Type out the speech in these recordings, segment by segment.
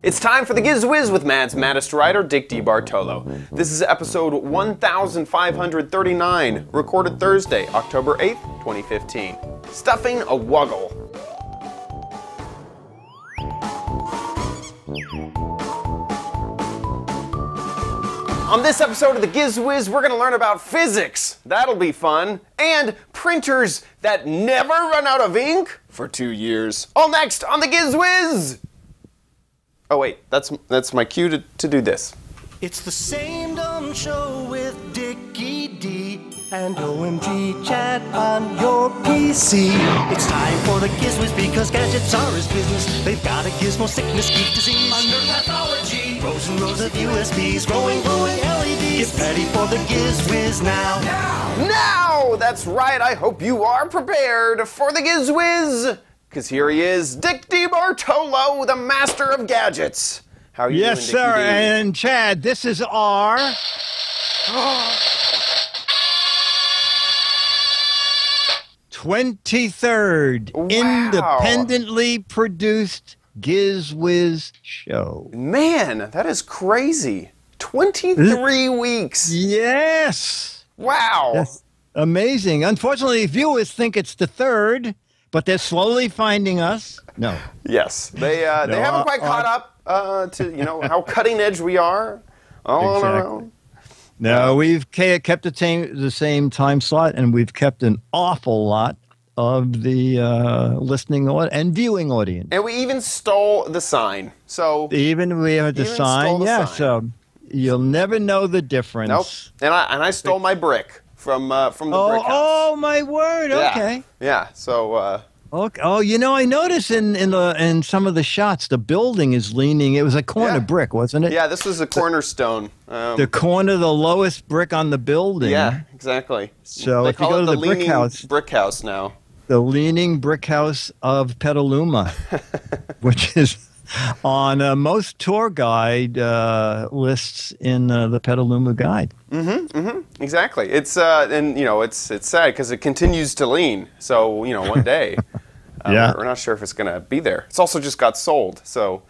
It's time for the Giz Wiz with Mad's maddest writer, Dick DeBartolo. This is episode 1539, recorded Thursday, October 8th, 2015. Stuffing a Wuggle. On this episode of the Giz Wiz, we're going to learn about physics. That'll be fun. And printers that never run out of ink for 2 years. All next on the Giz Wiz! Oh wait, that's my cue to do this. It's the same dumb show with Dickie D and OMG Chad on your PC. It's time for the Giz Wiz because gadgets are his business. They've got a gizmo sickness, geek disease, under pathology, rows and rows of USBs, glowing LEDs. Get ready for the Giz Wiz now. Now! That's right, I hope you are prepared for the Giz Wiz. Because here he is, Dick DeBartolo, the master of gadgets. How are you doing, Yes, sir. Dickie D? And Chad, this is our 23rd Wow. independently produced Giz Wiz show. Man, that is crazy. 23 weeks. Yes. Wow. That's amazing. Unfortunately, viewers think it's the third, but they're slowly finding us. No. Yes, they haven't quite caught up to how cutting edge we are. All on our own. No, we've kept the same time slot, and we've kept an awful lot of the listening and viewing audience. And we even stole the sign. So Even we have the Even sign, stole the yeah. sign. So you'll never know the difference. nope. And I stole my brick from the brick house. Oh, my word! Yeah. Okay. Yeah. So. Okay. Oh, I noticed in some of the shots, the building is leaning. It was a corner brick, wasn't it? Yeah, this was a cornerstone. The corner, the lowest brick on the building. Yeah, exactly. So they if you call go it to the the brick leaning house, brick house now. the leaning brick house of Petaluma, which is on most tour guide lists in the Petaluma Guide. Exactly. It's and it's sad because it continues to lean. So one day, Yeah. we're not sure if it's gonna be there. It's also just got sold, so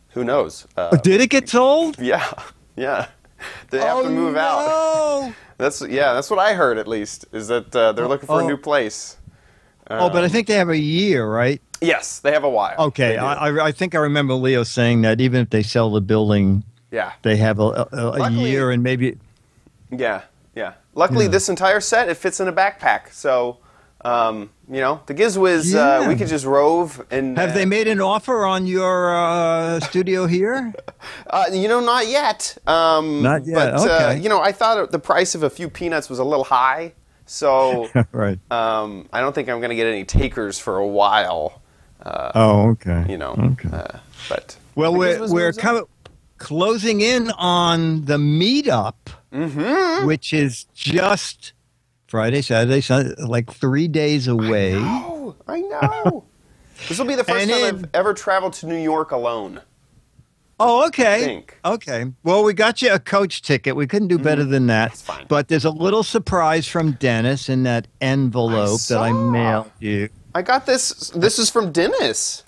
who knows? Did it get sold? Yeah. They have to move out. No. That's what I heard at least. Is that they're looking for a new place. But I think they have a year, right? Yes, they have a while. Okay, They do. I think I remember Leo saying that even if they sell the building, Yeah. they have a Luckily- year and maybe. Yeah. Luckily, this entire set it fits in a backpack. So, the Giz Wiz, Yeah. we could just rove and. Have they made an offer on your studio here? Not yet. Not yet, But okay. I thought the price of a few peanuts was a little high. So, Right. I don't think I'm going to get any takers for a while. Okay. Okay. But Well, the Giz Wiz we're moves on. closing in on the meetup, which is just Friday, Saturday, Sunday, like 3 days away. I know. This will be the first And time then- I've ever traveled to New York alone. Oh, okay. I think. Okay. Well, we got you a coach ticket. We couldn't do better than that. That's fine. But there's a little surprise from Dennis in that envelope that I saw. mailed you. I got this. This is from Dennis.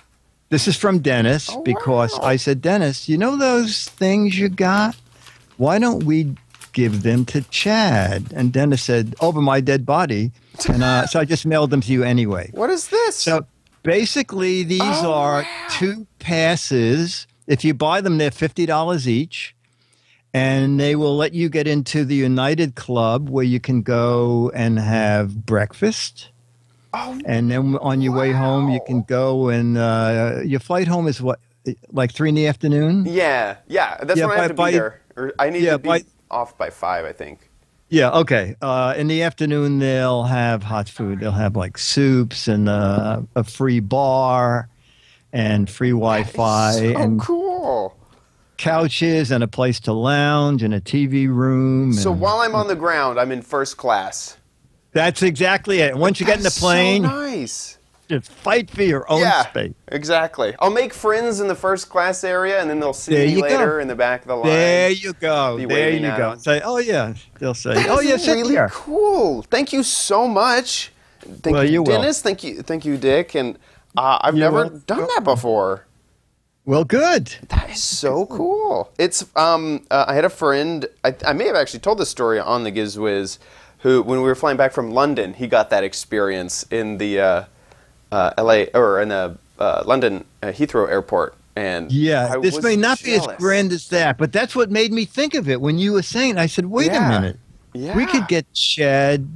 This is from Dennis Oh, because wow. I said, Dennis, you know those things you got? Why don't we give them to Chad? And Dennis said, over my dead body. And so I just mailed them to you anyway. What is this? So basically, these are 2 passes. If you buy them, they're $50 each. And they will let you get into the United Club where you can go and have breakfast. And then on your way home, you can go and your flight home is what, like 3 in the afternoon? Yeah. That's Yeah, when I have to by- be there. Or I need yeah, to be off by 5, I think. Yeah, okay. In the afternoon, they'll have hot food. They'll have like soups and a free bar and free Wi-Fi and Cool. couches and a place to lounge and a TV room. So and- while I'm on the ground, I'm in first class. That's exactly it. Once you get in the That's plane, so nice. just fight for your own space. Exactly. I'll make friends in the first class area, and then they'll see There me you go. later in the back of the line. There you go. Be There waiting you go. out. Say, oh yeah. They'll say, That oh is yeah, sit really here. cool. Thank you so much. Thank Well, you, you're welcome. Dennis. Thank you, Dick. And I've You're never welcome. done that before. Well, good. That is so cool. It's I had a friend. I may have actually told this story on the Giz Wiz, who when we were flying back from London, he got that experience in the L.A. or in the London Heathrow Airport. And yeah, this may not be as grand as that, but that's what made me think of it when you were saying. I said, "Wait a minute, we could get Chad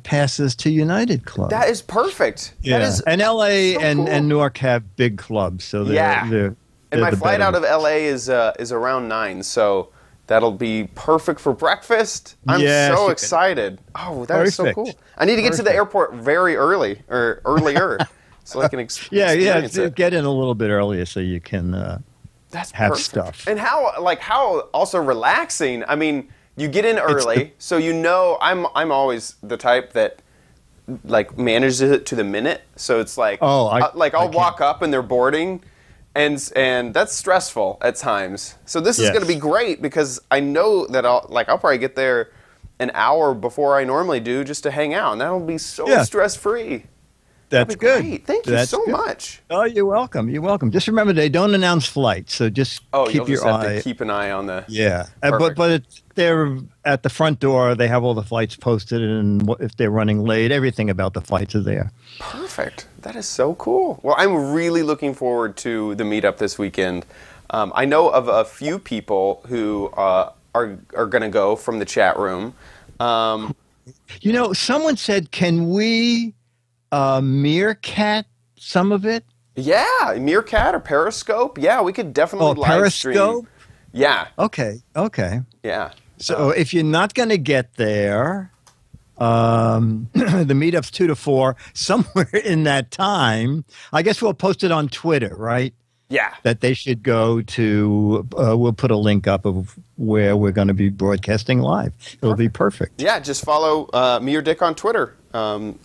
passes to United Club." That is perfect. Yeah, that is and L.A. so and cool. Newark have big clubs, so they're and my the flight better out of ones. L.A. is around 9, so that'll be perfect for breakfast. I'm Yes, so you excited. Oh, that is so Perfect. cool. I need to get to the airport very early or earlier, so I can experience it. Get in a little bit earlier so you can That's have perfect. stuff. And how also relaxing. I mean, you get in early, so you know I'm always the type that like manages it to the minute. So it's like I'll walk up and they're boarding, and that's stressful at times. So this is going to be great because I know that I'll probably get there an hour before I normally do just to hang out, and that'll be so stress free. That's good. Great. Thank you so much. Oh, you're welcome. You're welcome. Just remember, they don't announce flights, so just keep you'll just your have eye. to keep an eye on the. Yeah, Perfect. but they're at the front door. They have all the flights posted, and if they're running late, everything about the flights are there. Perfect. That is so cool. Well, I'm really looking forward to the meetup this weekend. I know of a few people who are going to go from the chat room. You know, someone said, "Can we meerkat some of it?" Yeah, Meerkat or Periscope. Yeah, we could definitely live stream. Periscope? Yeah. Okay. Yeah. So if you're not going to get there, the meetup's 2 to 4. Somewhere in that time, I guess we'll post it on Twitter, right? Yeah. That they should go to. We'll put a link up of where we're going to be broadcasting live. It'll be perfect. Yeah, just follow me or Dick on Twitter, and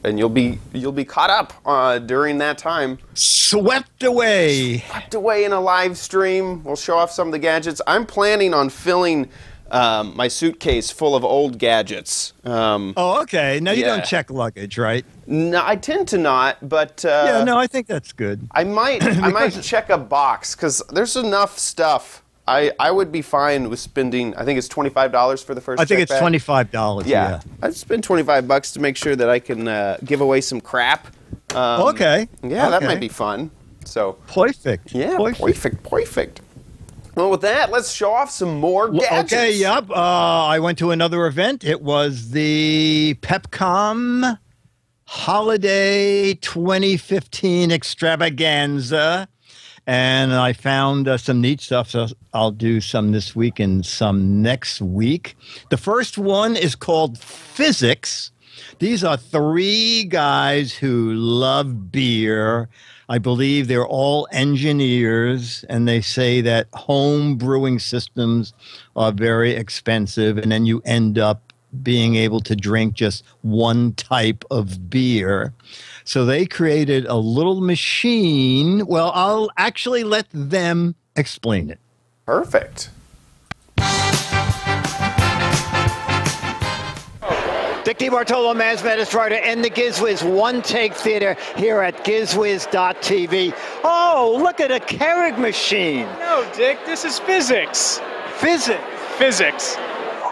you'll be caught up during that time. Swept away In a live stream. We'll show off some of the gadgets. I'm planning on filling my suitcase full of old gadgets. Oh, okay. Now you don't check luggage, right? No, I tend to not, but Yeah, no, I think that's good. I might check a box because there's enough stuff. I would be fine with spending. I think it's $25 for the first. I think check it's bag. $25. Yeah, I'd spend $25 to make sure that I can give away some crap. Okay. Yeah, that Okay. might be fun. So Perfect. yeah, perfect. Well, with that, let's show off some more gadgets. Okay, yep. I went to another event. It was the Pepcom Holiday 2015 Extravaganza. And I found some neat stuff, so I'll do some this week and some next week. The first one is called Physics. These are 3 guys who love beer. I believe they're all engineers, and they say that home brewing systems are very expensive, and then you end up being able to drink just one type of beer. So they created a little machine. Well, I'll actually let them explain it. Perfect. Dick DiBartolo, Maz Medistrider, and the Giz Wiz One Take Theater here at GizWiz.tv. Oh, look at a Keurig machine. No, Dick, this is physics. Physics.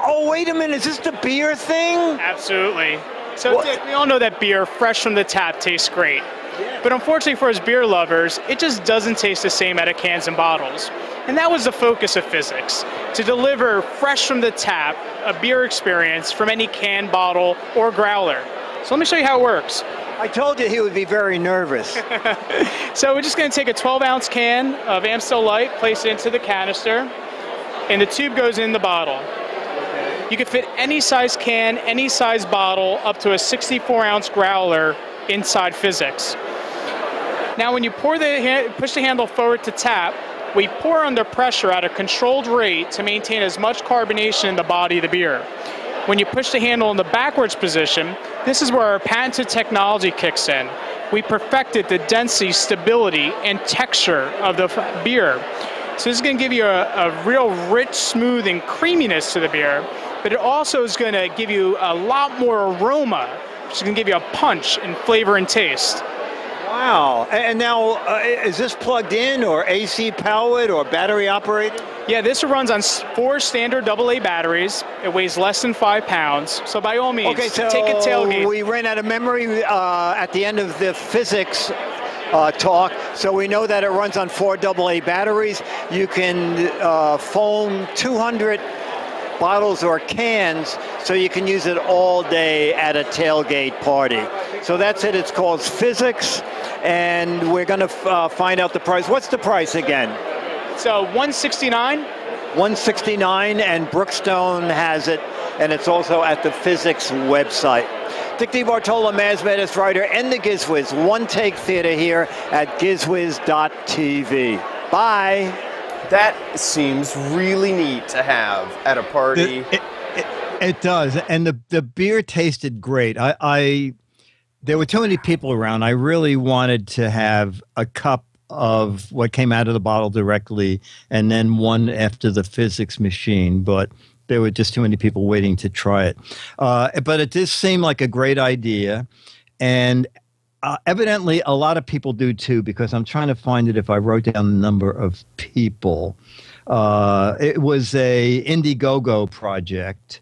Oh, wait a minute, is this the beer thing? Absolutely. So, What? Dick, we all know that beer fresh from the tap tastes great. But unfortunately for us beer lovers, it just doesn't taste the same out of cans and bottles. And that was the focus of physics, to deliver fresh from the tap a beer experience from any can, bottle, or growler. So let me show you how it works. I told you he would be very nervous. So we're just going to take a 12-ounce can of Amstel Light, place it into the canister, and the tube goes in the bottle. You can fit any size can, any size bottle, up to a 64-ounce growler inside physics. Now when you push the handle forward to tap, we pour under pressure at a controlled rate to maintain as much carbonation in the body of the beer. When you push the handle in the backwards position, this is where our patented technology kicks in. We perfected the density, stability, and texture of the beer. So this is going to give you a real rich, smooth, and creaminess to the beer, but it also is going to give you a lot more aroma, which is going to give you a punch in flavor and taste. Wow. And now, is this plugged in or AC powered or battery operated? Yeah, this runs on 4 standard AA batteries. It weighs less than 5 pounds. So by all means, Okay, so take a tailgate. we ran out of memory at the end of the physics talk, so we know that it runs on 4 AA batteries. You can foam 200 bottles or cans, so you can use it all day at a tailgate party. So that's it. It's called physics, and we're going to find out the price. What's the price again? So $169. $169, and Brookstone has it, and it's also at the physics website. Dick DeBartolo, Maz Menace writer, and the Giz Wiz One Take Theater here at gizwiz.tv. Bye. That seems really neat to have at a party. It does, and the beer tasted great. There were too many people around. I really wanted to have a cup of what came out of the bottle directly, and then one after the physics machine, but there were just too many people waiting to try it. But it did seem like a great idea, and evidently a lot of people do too, because I'm trying to find it if I wrote down the number of people. It was a Indiegogo project,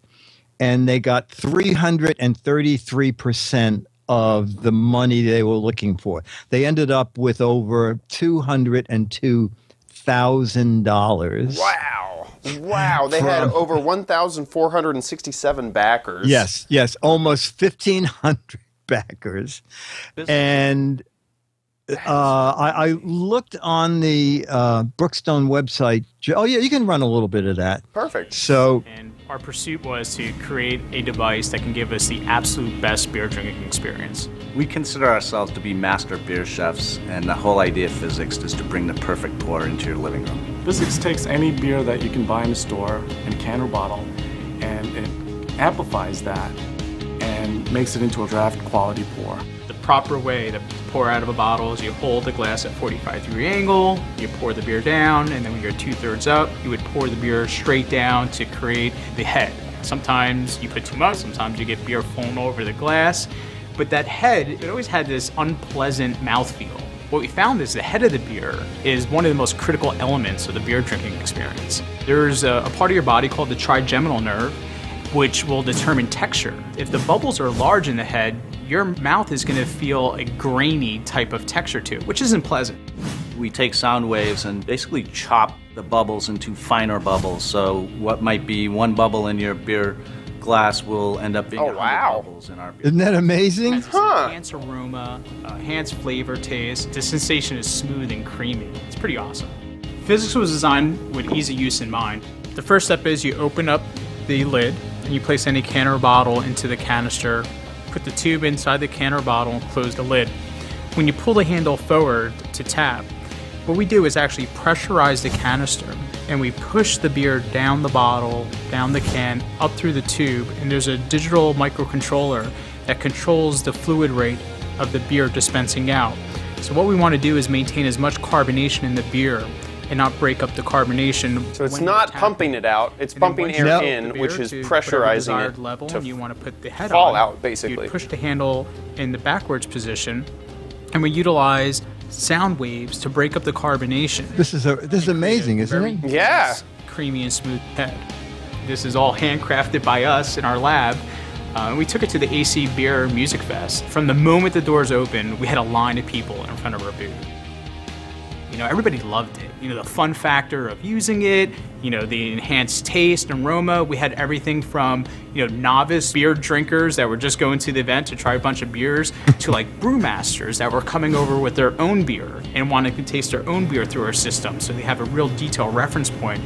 and they got 333% of the money they were looking for. They ended up with over $202,000. Wow. Wow. They had over 1,467 backers. Yes. Almost 1,500 backers. And I looked on the Brookstone website. Oh, yeah, you can run a little bit of that. Perfect. So, And our pursuit was to create a device that can give us the absolute best beer drinking experience. We consider ourselves to be master beer chefs, and the whole idea of physics is to bring the perfect pour into your living room. Physics takes any beer that you can buy in a store, in a can or bottle, and it amplifies that and makes it into a draft quality pour. The proper way to pour out of a bottle is you hold the glass at 45-degree angle, you pour the beer down, and then when you're 2/3 up, you would pour the beer straight down to create the head. Sometimes you put too much, sometimes you get beer foam over the glass, but that head, it always had this unpleasant mouthfeel. What we found is the head of the beer is one of the most critical elements of the beer drinking experience. There's a part of your body called the trigeminal nerve, which will determine texture. If the bubbles are large in the head, your mouth is going to feel a grainy type of texture to it, which isn't pleasant. We take sound waves and basically chop the bubbles into finer bubbles. So what might be one bubble in your beer glass will end up being 100 bubbles in our beer. isn't that amazing? It has this enhanced aroma, enhanced flavor taste. The sensation is smooth and creamy. It's pretty awesome. Physics was designed with ease of use in mind. The first step is you open up the lid and you place any can or bottle into the canister, put the tube inside the can or bottle and close the lid. When you pull the handle forward to tap, what we do is actually pressurize the canister and we push the beer down the bottle, down the can, up through the tube, and there's a digital microcontroller that controls the fluid rate of the beer dispensing out. So what we want to do is maintain as much carbonation in the beer and not break up the carbonation. So it's when not you're pumping tapping. it out, it's And then pumping once air you fill in, the beer which is to whatever pressurizing desired it level, to and you want to put the head fall on, out, basically. you push the handle in the backwards position, and we utilize sound waves to break up the carbonation. This is amazing, isn't it? Yeah. Nice, creamy and smooth head. This is all handcrafted by us in our lab. We took it to the AC Beer Music Fest. From the moment the doors opened, we had a line of people in front of our booth. You know, everybody loved it. You know, the fun factor of using it, you know, the enhanced taste and aroma. We had everything from, you know, novice beer drinkers that were just going to the event to try a bunch of beers to like brewmasters that were coming over with their own beer and wanting to taste their own beer through our system. So they have a real detailed reference point.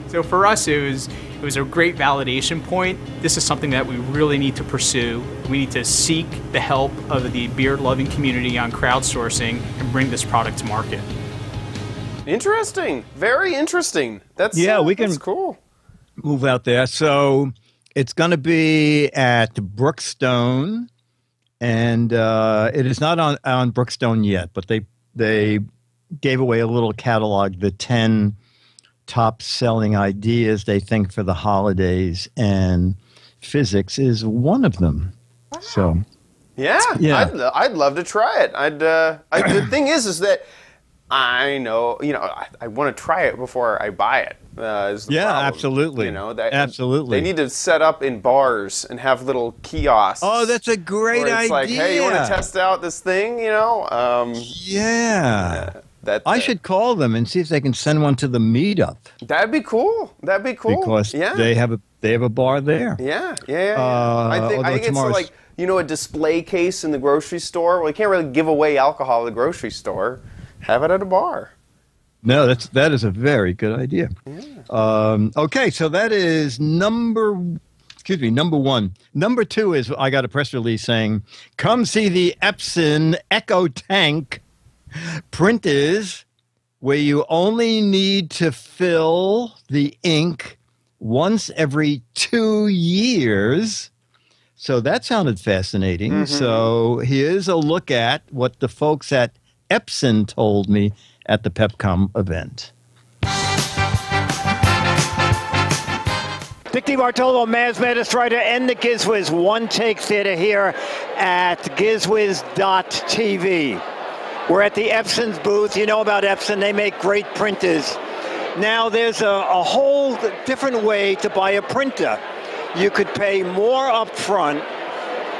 So for us, it was a great validation point. This is something that we really need to pursue. We need to seek the help of the beer-loving community on crowdsourcing and bring this product to market. Interesting. Very interesting. That's that's cool. Move out there. So it's going to be at Brookstone, and it is not on Brookstone yet, but they gave away a little catalog, the 10 top selling ideas they think for the holidays, and physics is one of them. Wow. So Yeah, Yeah. I'd love to try it. The thing is that I know, I want to try it before I buy it. Is the problem. Absolutely. Absolutely. They need to set up in bars and have little kiosks. Oh, that's a great where it's idea. like, hey, you want to test out this thing? I should call them and see if they can send one to the meetup. That'd be cool. Because they have a bar there. Yeah. I think it's like, a display case in the grocery store. Well, you can't really give away alcohol at the grocery store. Have it at a bar. No, that is a very good idea. Yeah. Okay, so that is number one. Number two is I got a press release saying, come see the Epson Echo Tank printers where you only need to fill the ink once every 2 years. So that sounded fascinating. Mm-hmm. So here's a look at what the folks at Epson told me at the PepCom event. Dick DeBartolo, Mavs Madness Writer, and the Giz Wiz One Take Theater here at gizwiz.tv. We're at the Epson's booth. You know about Epson. They make great printers. Now, there's a whole different way to buy a printer. You could pay more up front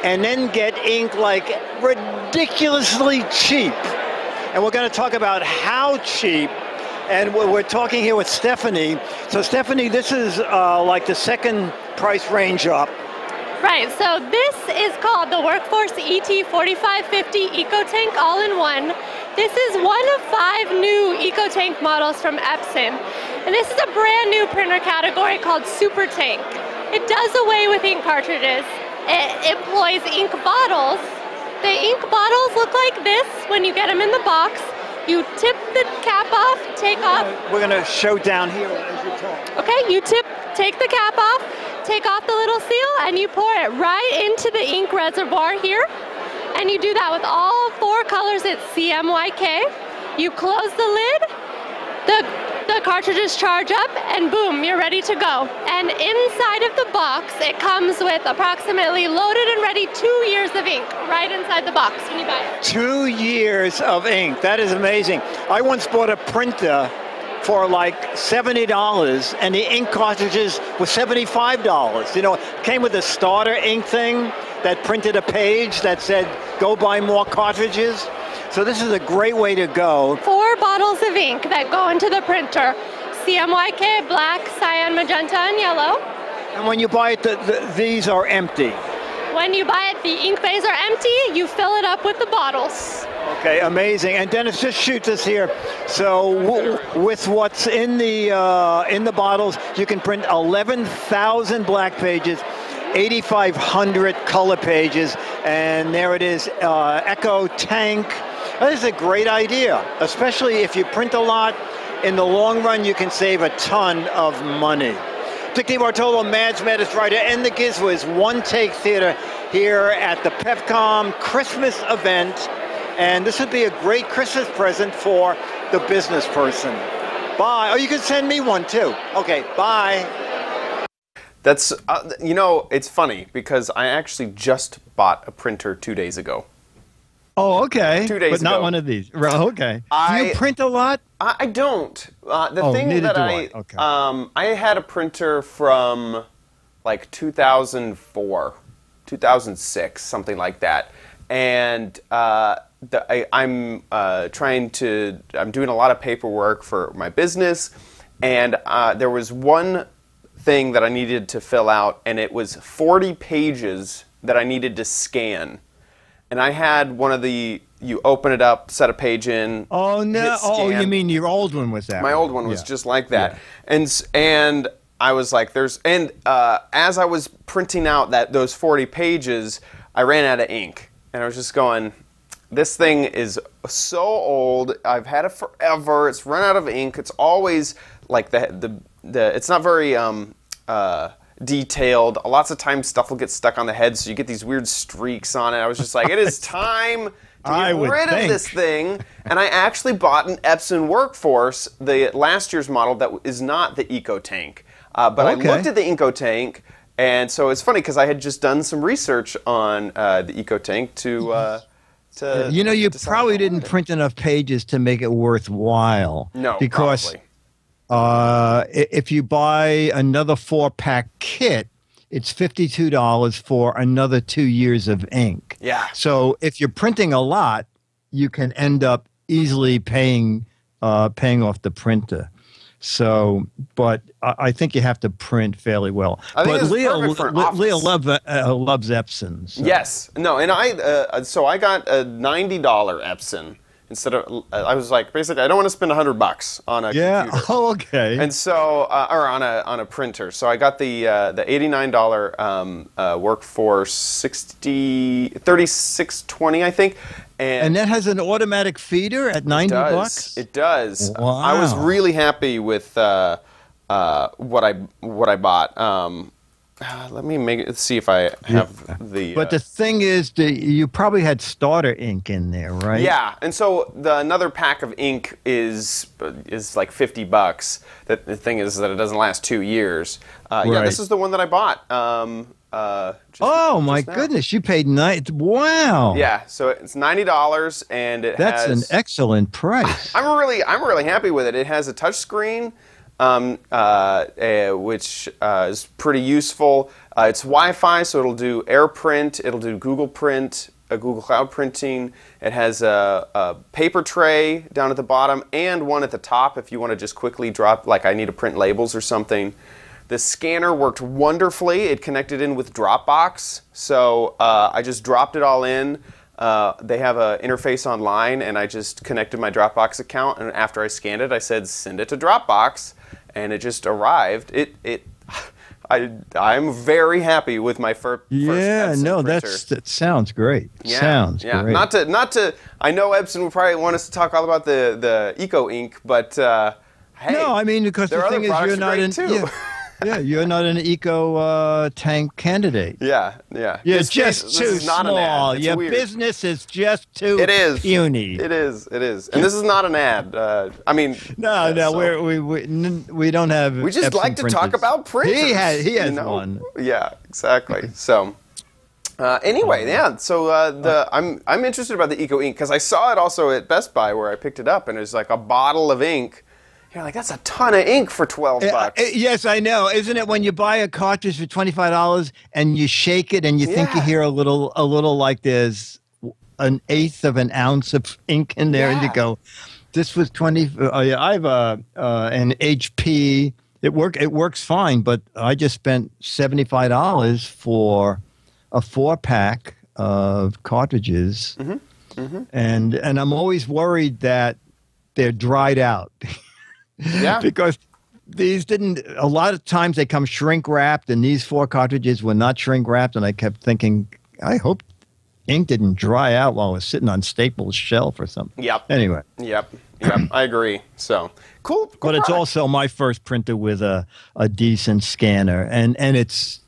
and then get ink like ridiculously cheap. And we're going to talk about how cheap. And we're talking here with Stephanie. So, Stephanie, this is like the second price range up. Right, so this is called the Workforce ET4550 EcoTank All-in-One. This is one of 5 new EcoTank models from Epson. And this is a brand new printer category called Super Tank. It does away with ink cartridges. It employs ink bottles. The ink bottles look like this when you get them in the box. You tip the cap off, take off. We're going to show down here as you talk. Okay, you take the cap off, take off the little seal, and you pour it right into the ink reservoir here. And you do that with all 4 colors. It's CMYK. You close the lid, the cartridges charge up, and boom, you're ready to go. And inside of the box, it comes with approximately loaded and ready 2 years of ink right inside the box when you buy it. 2 years of ink. That is amazing. I once bought a printer for like $70, and the ink cartridges were $75. You know, it came with a starter ink thing that printed a page that said, go buy more cartridges. So this is a great way to go. 4 bottles of ink that go into the printer. CMYK, black, cyan, magenta, and yellow. And when you buy it, these are empty. When you buy it, the ink bays are empty. You fill it up with the bottles. Okay, amazing. And Dennis, just shoot this here. So with what's in the bottles, you can print 11,000 black pages, 8,500 color pages, and there it is, Echo Tank. That is a great idea, especially if you print a lot. In the long run, you can save a ton of money. Dick DeBartolo, Mavs Madness Writer, and the Giz Wiz One Take Theater here at the PepCom Christmas event. And this would be a great Christmas present for the business person. Bye. Oh, you can send me one too. Okay, bye. That's, it's funny because I actually just bought a printer 2 days ago. Oh, okay. 2 days but not ago. one of these. Right, okay. Do you print a lot? I don't. The thing neither that do I. Okay. I had a printer from like 2004, 2006, something like that. And I'm doing a lot of paperwork for my business, and there was one thing that I needed to fill out, and it was 40 pages that I needed to scan. And I had one of you open it up, set a page in. Oh, no. Oh, you mean your old one was that? My old one was just like that. Yeah. And I was like, as I was printing out those 40 pages, I ran out of ink. And I was just going, this thing is so old. I've had it forever. It's run out of ink. It's always like it's not very detailed. Lots of times stuff will get stuck on the head, so you get these weird streaks on it. I was just like, it is time to get rid of this thing. And I actually bought an Epson Workforce, the last year's model that is not the EcoTank. But I looked at the EcoTank, And so it's funny because I had just done some research on the EcoTank to you decide probably if I didn't wanted it. print enough pages to make it worthwhile. No, because probably. if you buy another 4-pack kit, it's $52 for another 2 years of ink. Yeah. So if you're printing a lot, you can end up easily paying off the printer. So, but I think you have to print fairly well. I think but it's Leah perfect for an office. loves Epson. So. Yes. No, and I got a $90 Epson instead of I was like, basically I don't want to spend $100 on a computer. Oh, okay. And so or on a printer. So I got the $89 Workforce 3620, I think. And that has an automatic feeder at $90. It does. Wow. I was really happy with what I bought. Let me see if I have the. But the thing is, you probably had starter ink in there, right? Yeah, and so another pack of ink is like $50. The thing is that it doesn't last 2 years. Yeah, Right. this is the one that I bought. My goodness, you paid Wow. Yeah, so it's $90 and That's an excellent price. I'm really happy with it. It has a touch screen, which is pretty useful. It's Wi-Fi, so it'll do AirPrint, it'll do Google Print, Google Cloud Printing. It has a paper tray down at the bottom and one at the top if you want to just quickly drop, like I need to print labels or something. The scanner worked wonderfully. It connected in with Dropbox, so I just dropped it all in. They have an interface online, and I just connected my Dropbox account, and after I scanned it, I said, send it to Dropbox, and it just arrived. I'm very happy with my first Epson printer. That sounds great. Sounds great. Not to. I know Epson would probably want us to talk all about the Eco Ink, but hey, no, I mean because the thing is you're not in. Yeah, you're not an eco tank candidate. Yeah. You're just too small. Your weird. Business is just too puny. It is. And this is not an ad. I mean, we don't have. We just Epson like to talk about printers. He has one. Yeah, exactly. So. Anyway, yeah. So I'm interested about the Eco Ink because I saw it also at Best Buy where I picked it up, and it was like a bottle of ink. You're like, that's a ton of ink for $12. Yes, I know. Isn't it when you buy a cartridge for $25 and you shake it and you think you hear a little like there's an eighth of an ounce of ink in there, and you go, this was 20. I have an HP. It works fine, but I just spent $75 for a 4-pack of cartridges, and I'm always worried that they're dried out. Yeah. Because these a lot of times they come shrink wrapped, and these 4 cartridges were not shrink wrapped, and I kept thinking, I hope ink didn't dry out while it was sitting on Staples' shelf or something. Yep. Anyway. Yep. I agree. So cool But product. it's also my first printer with a decent scanner, and it's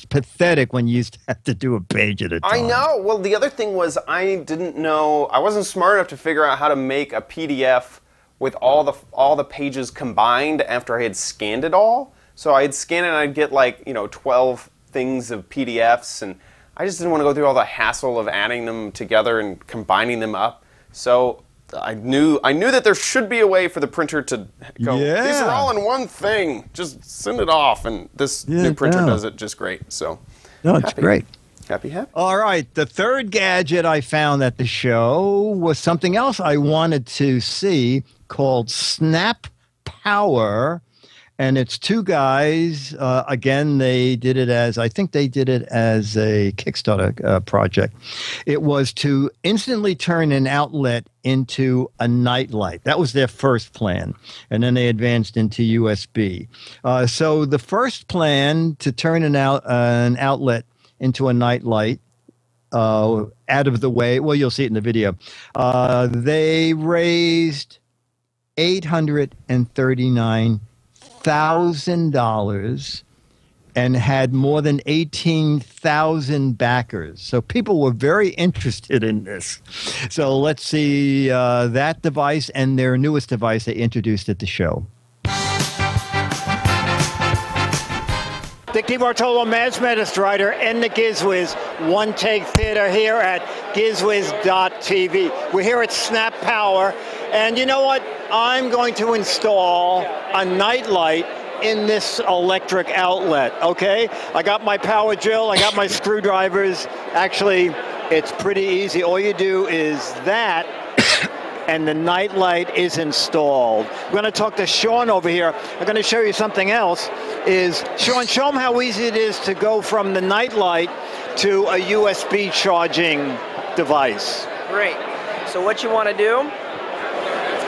pathetic when you used to have to do a page at a time. I know. Well, the other thing was I didn't know. I wasn't smart enough to figure out how to make a PDF with all the pages combined after I had scanned it all. So I'd scan it and I'd get 12 things of PDFs, and I just didn't want to go through all the hassle of adding them together and combining them up. So I knew that there should be a way for the printer to go, these are all in one thing. Just send it off, and this new printer does it just great. So it's great. Happy. All right. The third gadget I found at the show was something else I wanted to see called Snap Power. And it's 2 guys. Again, I think they did it as a Kickstarter project. It was to instantly turn an outlet into a nightlight. That was their first plan. And then they advanced into USB. So the first plan to turn an outlet into a nightlight out of the way. Well, you'll see it in the video. They raised $839,000 and had more than 18,000 backers. So people were very interested in this. So let's see that device and their newest device they introduced at the show. Dickie Bartolo, Maz Medist writer, and the Giz Wiz One Take Theater here at gizwiz.tv. We're here at Snap Power, and you know what? I'm going to install a nightlight in this electric outlet, okay? I got my power drill, I got my screwdrivers. Actually, it's pretty easy. All you do is that, and the nightlight is installed. We're going to talk to Sean over here. I'm going to show you something else. Sean, show them how easy it is to go from the nightlight to a USB charging device. Great. So what you want to do,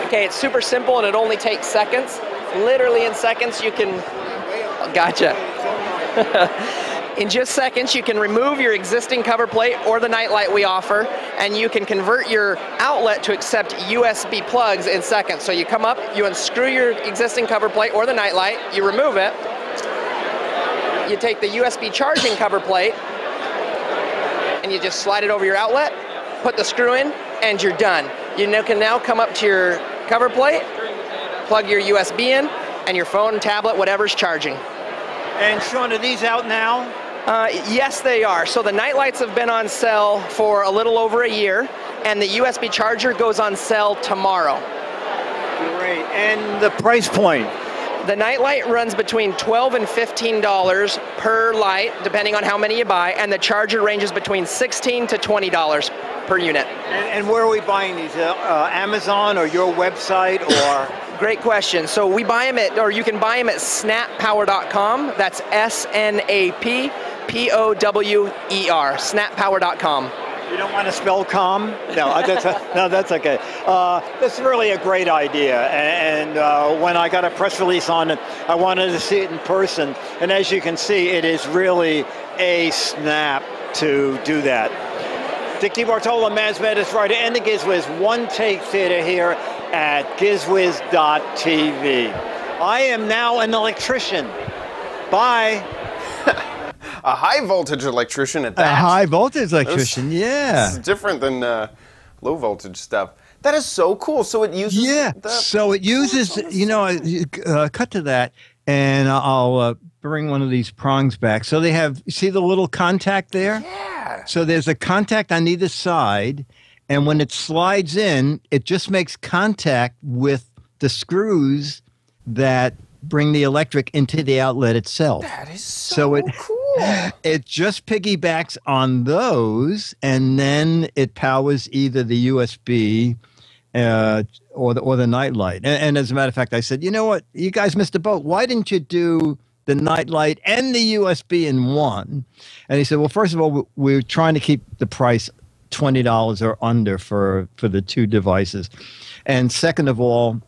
okay, it's super simple and it only takes seconds. Literally in seconds you can, gotcha. In just seconds, you can remove your existing cover plate or the nightlight we offer, and you can convert your outlet to accept USB plugs in seconds. So you come up, you unscrew your existing cover plate or the nightlight, you remove it, you take the USB charging cover plate, and you just slide it over your outlet, put the screw in, and you're done. You can now come up to your cover plate, plug your USB in, and your phone, tablet, whatever's charging. And Sean, are these out now? Yes, they are. So the nightlights have been on sale for a little over a year, and the USB charger goes on sale tomorrow. Great. And the price point? The nightlight runs between $12 and $15 per light, depending on how many you buy, and the charger ranges between $16 to $20 per unit. And where are we buying these? Amazon or your website or? Great question. So we buy them at, or you can buy them at snappower.com. That's SNAPPOWER, snappower.com. You don't want to spell com? No, that's okay. This is really a great idea, and when I got a press release on it, I wanted to see it in person, and as you can see, it is really a snap to do that. Dickie Bartolo, Maz Medist writer, and the Giz Wiz One Take Theater here at gizwiz.tv. I am now an electrician. Bye. A high voltage electrician at that. A high voltage electrician, yeah. It's different than low voltage stuff. That is so cool. So it uses. Yeah. So it uses. You know, cut to that, and I'll bring one of these prongs back. So they have. You see the little contact there? Yeah. So there's a contact on either side, and when it slides in, it just makes contact with the screws that bring the electric into the outlet itself. That is so cool. It just piggybacks on those, and then it powers either the USB or the nightlight. And as a matter of fact, I said, you know what? You guys missed a boat. Why didn't you do the nightlight and the USB in one? And he said, well, first of all, we're trying to keep the price $20 or under for the two devices. And second of all,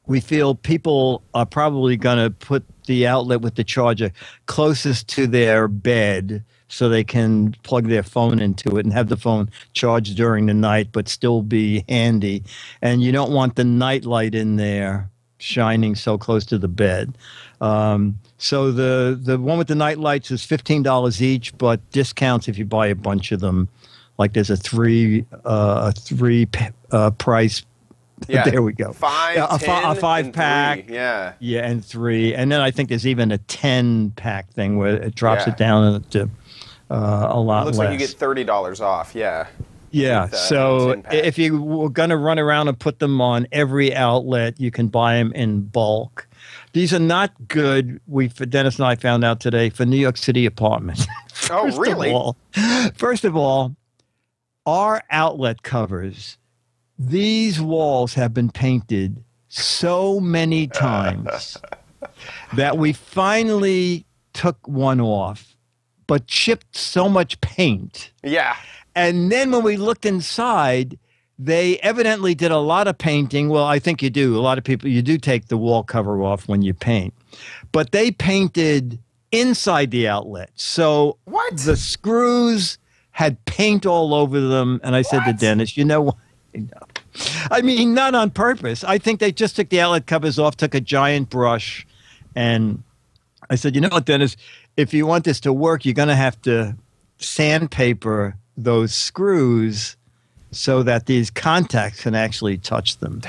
we feel people are probably going to put the outlet with the charger closest to their bed so they can plug their phone into it and have the phone charged during the night but still be handy. And you don't want the night light in there shining so close to the bed. So the one with the night lights is $15 each, but discounts if you buy a bunch of them. Like there's a three price. Yeah. There we go. A 5-pack. Yeah. Yeah, and 3. And then I think there's even a 10-pack thing where it drops it down to a lot less. Looks like you get $30 off, yeah. Yeah, so if you were going to run around and put them on every outlet, you can buy them in bulk. These are not good, Dennis and I found out today, for New York City apartments. Oh, really? First of all, our outlet covers, these walls have been painted so many times that we finally took one off, but chipped so much paint. Yeah. And then when we looked inside, they evidently did a lot of painting. Well, I think you do. A lot of people, you do take the wall cover off when you paint. But they painted inside the outlet. So the screws had paint all over them. And I said to Dennis, you know what? I mean, not on purpose. I think they just took the outlet covers off, took a giant brush, and I said, you know what, Dennis, if you want this to work, you're going to have to sandpaper those screws so that these contacts can actually touch them.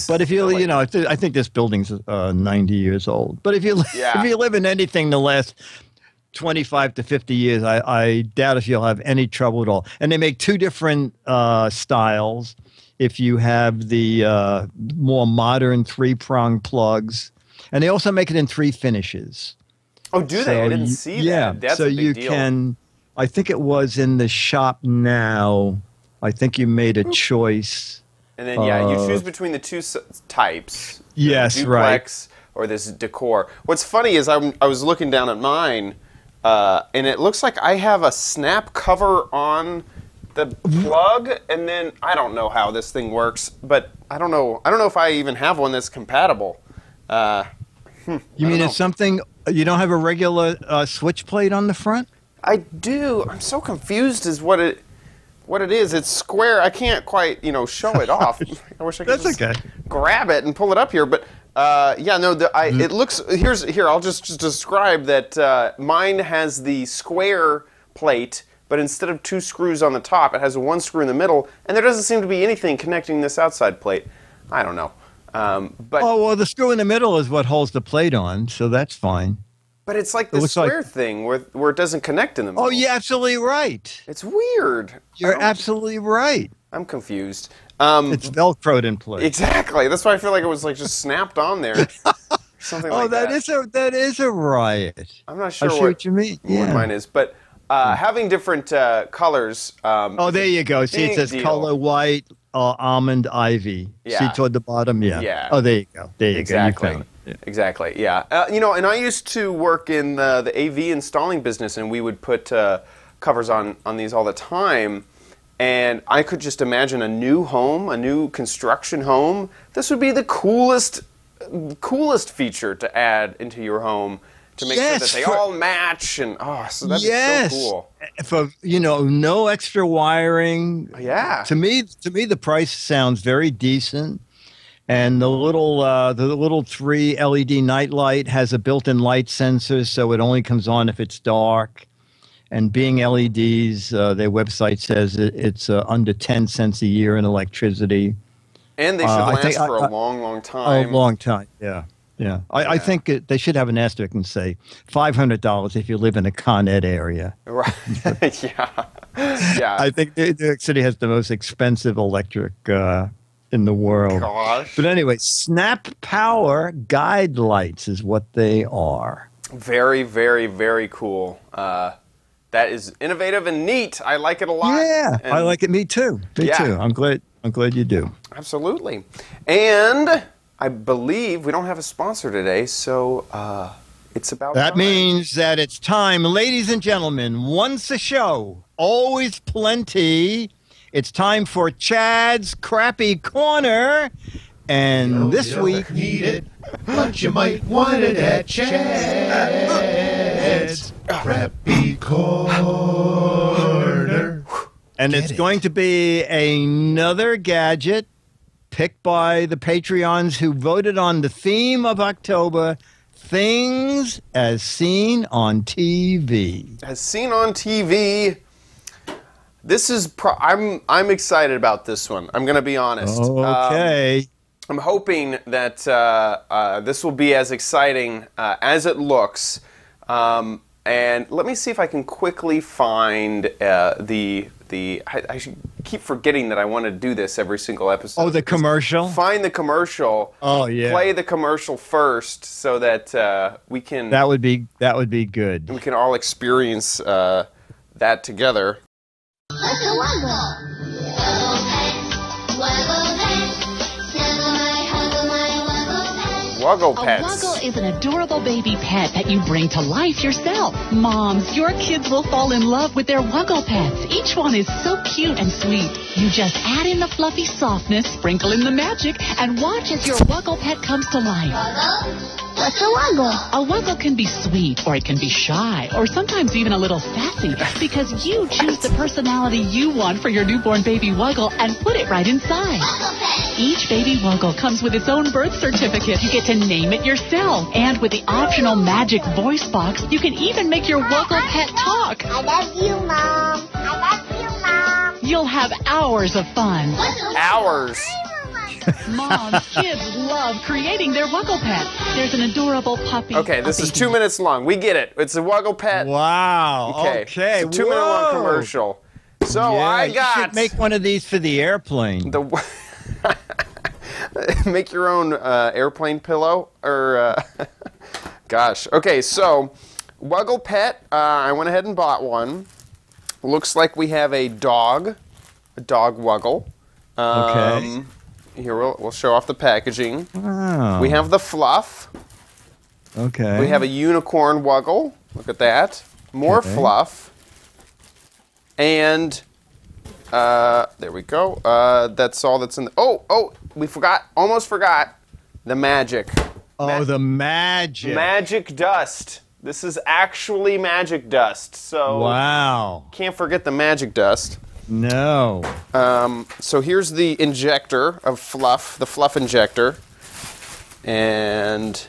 But if you, I think this building's 90 years old. But if you live in anything the last 25 to 50 years, I doubt if you'll have any trouble at all. And they make two different styles. If you have the more modern 3-prong plugs, and they also make it in 3 finishes. Oh, do they? I didn't see that. Yeah, That's so a big you deal. can. I think it was in the shop now. I think you made a choice. And then, you choose between the 2 types. Yes, the right. duplex or this decor. What's funny is I was looking down at mine, and it looks like I have a snap cover on the plug, and then I don't know how this thing works, but I don't know if I even have one that's compatible. You mean it's something you don't have a regular switch plate on the front? I do. I'm so confused as what it is. It's square. I can't quite, show it off. I wish I could grab it and pull it up here. But it looks. Here. I'll just describe that. Mine has the square plate, but instead of 2 screws on the top, it has 1 screw in the middle, and there doesn't seem to be anything connecting this outside plate. I don't know. But the screw in the middle is what holds the plate on, so that's fine. But it's like the square thing where it doesn't connect in the middle. Oh, you're absolutely right. It's weird. You're absolutely right. I'm confused. It's Velcroed in place. Exactly. That's why I feel like it was like just snapped on there. Something like that. That is a riot. I'm not sure what you mean. What mine is, but having different colors. There you go. See, it says color white, almond ivy. Yeah. See toward the bottom? Yeah. Oh, there you go. There you exactly. go. You found it. Yeah. Exactly. Yeah. And I used to work in the AV installing business, and we would put covers on these all the time. And I could just imagine a new home, a new construction home. This would be the coolest feature to add into your home to make sure that they all match. And so that'd be so cool. For no extra wiring. Yeah. To me, the price sounds very decent. And the little 3 LED night light has a built-in light sensor, so it only comes on if it's dark. And being LEDs, their website says it's under 10 cents a year in electricity. And they should last for a long, long time. A long time, yeah. I think they should have an asterisk and say $500 if you live in a Con Ed area. Right, yeah. I think New York City has the most expensive electric in the world. Gosh. But anyway, Snap Power guide lights is what they are. Very, very, very cool. That is innovative and neat. I like it a lot. Yeah, I like it. Me too. Me too. I'm glad you do. Absolutely. And I believe we don't have a sponsor today, so it's about that time. Means that it's time, ladies and gentlemen. Once a show, always plenty. It's time for Chad's Crappy Corner. And this week... need it, but you might want it at Chad's Crappy Corner. And it's going to be another gadget picked by the Patreons who voted on the theme of October, Things as Seen on TV. As seen on TV... This is I'm excited about this one. I'm going to be honest. Okay. I'm hoping that this will be as exciting as it looks. And let me see if I can quickly find I should keep forgetting that I want to do this every single episode. Oh, the commercial? Find the commercial. Oh, yeah. Play the commercial first so that we can... That would be good. We can all experience that together. What's a wuggle? Wuggle A pets. Wuggle is an adorable baby pet that you bring to life yourself. Moms, your kids will fall in love with their Wuggle pets. Each one is so cute and sweet. You just add in the fluffy softness, sprinkle in the magic, and watch as your Wuggle pet comes to life. Wuggle? What's a wuggle? A Wuggle can be sweet, or it can be shy, or sometimes even a little sassy, because you choose the personality you want for your newborn baby Wuggle and put it right inside. Each baby Wuggle comes with its own birth certificate. You get to name it yourself. And with the optional magic voice box, you can even make your Wuggle pet talk. I love you, Mom. I love you, Mom. You'll have hours of fun. Hours. Moms, kids love creating their Wuggle pets. There's an adorable puppy. Okay, this is 2 minutes long. We get it. It's a Wuggle pet. Wow. Okay. It's a 2 minute long commercial. So yeah, I got. You should make one of these for the airplane. Make your own airplane pillow, or gosh. Okay, so Wuggle pet. I went ahead and bought one. Looks like we have a dog Wuggle. Okay. Here we'll show off the packaging. Wow. We have the fluff. Okay. We have a unicorn Wuggle. Look at that. More fluff. And there we go. That's all that's in the. Oh, we almost forgot the magic. Oh, the magic. Magic dust. This is actually magic dust. So wow. Can't forget the magic dust. No. So here's the injector of fluff, the fluff injector. And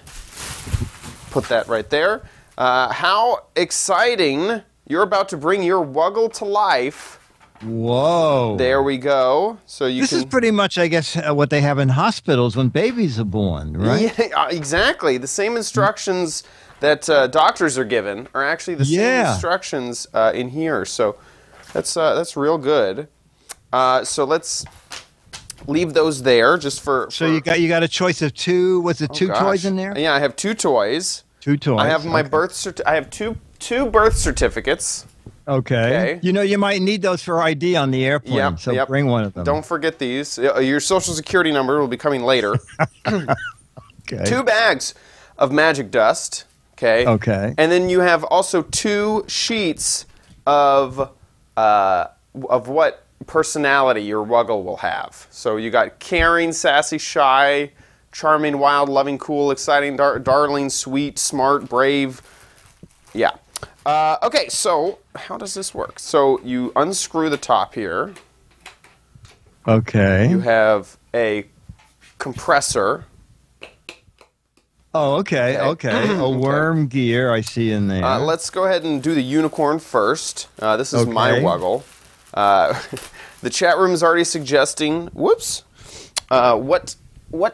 put that right there. How exciting. You're about to bring your Wuggle to life. Whoa. There we go. So this is pretty much, I guess, what they have in hospitals when babies are born, right? Yeah, exactly. The same instructions that doctors are given are actually the same instructions in here. So that's real good. So let's leave those there just for. So you got a choice of two. Was it two toys in there? Yeah, I have 2 toys. 2 toys. I have my I have two birth certificates. Okay. You know, you might need those for ID on the airplane, so bring one of them. Don't forget these. Your social security number will be coming later. Okay. 2 bags of magic dust. Okay. Okay. And then you have also 2 sheets of what personality your Wuggle will have. So you got caring, sassy, shy, charming, wild, loving, cool, exciting, darling, sweet, smart, brave. Yeah. Okay, so how does this work? So you unscrew the top here. Okay. You have a compressor. Oh, okay. A worm gear I see in there. Let's go ahead and do the unicorn first. This is my Wuggle. The chat room is already suggesting, what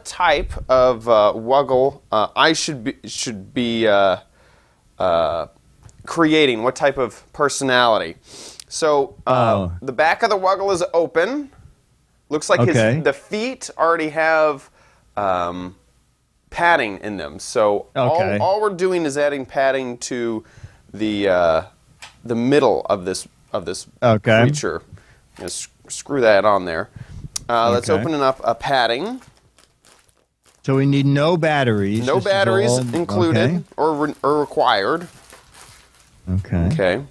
type of Wuggle I should be creating, what type of personality. So the back of the Wuggle is open. Looks like the feet already have padding in them. So all we're doing is adding padding to the middle of this creature. Screw that on there. Let's open up a padding. So we need no batteries. No batteries included or required. Okay. Okay.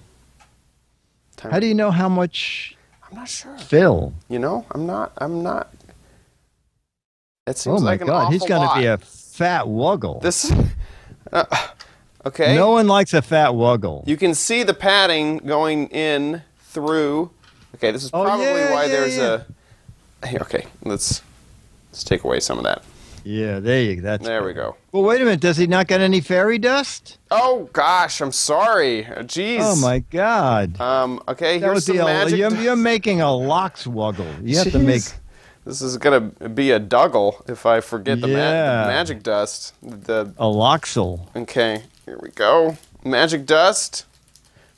How do you know how much? I'm not sure. Fill. You know, I'm not. It seems like an God, awful he's going to lot. be a fat Wuggle. This. Okay. No one likes a fat Wuggle. You can see the padding going in through. Okay, this is probably why there's a. Here, okay, let's take away some of that. Yeah, there we go. Well, wait a minute. Does he not get any fairy dust? Oh gosh, I'm sorry. Jeez. Oh my God. Okay, here's some magic. You're making a Lox Wuggle. You have to make. This is gonna be a Duggle if I forget the magic dust. A Loxel. Okay, here we go. Magic dust.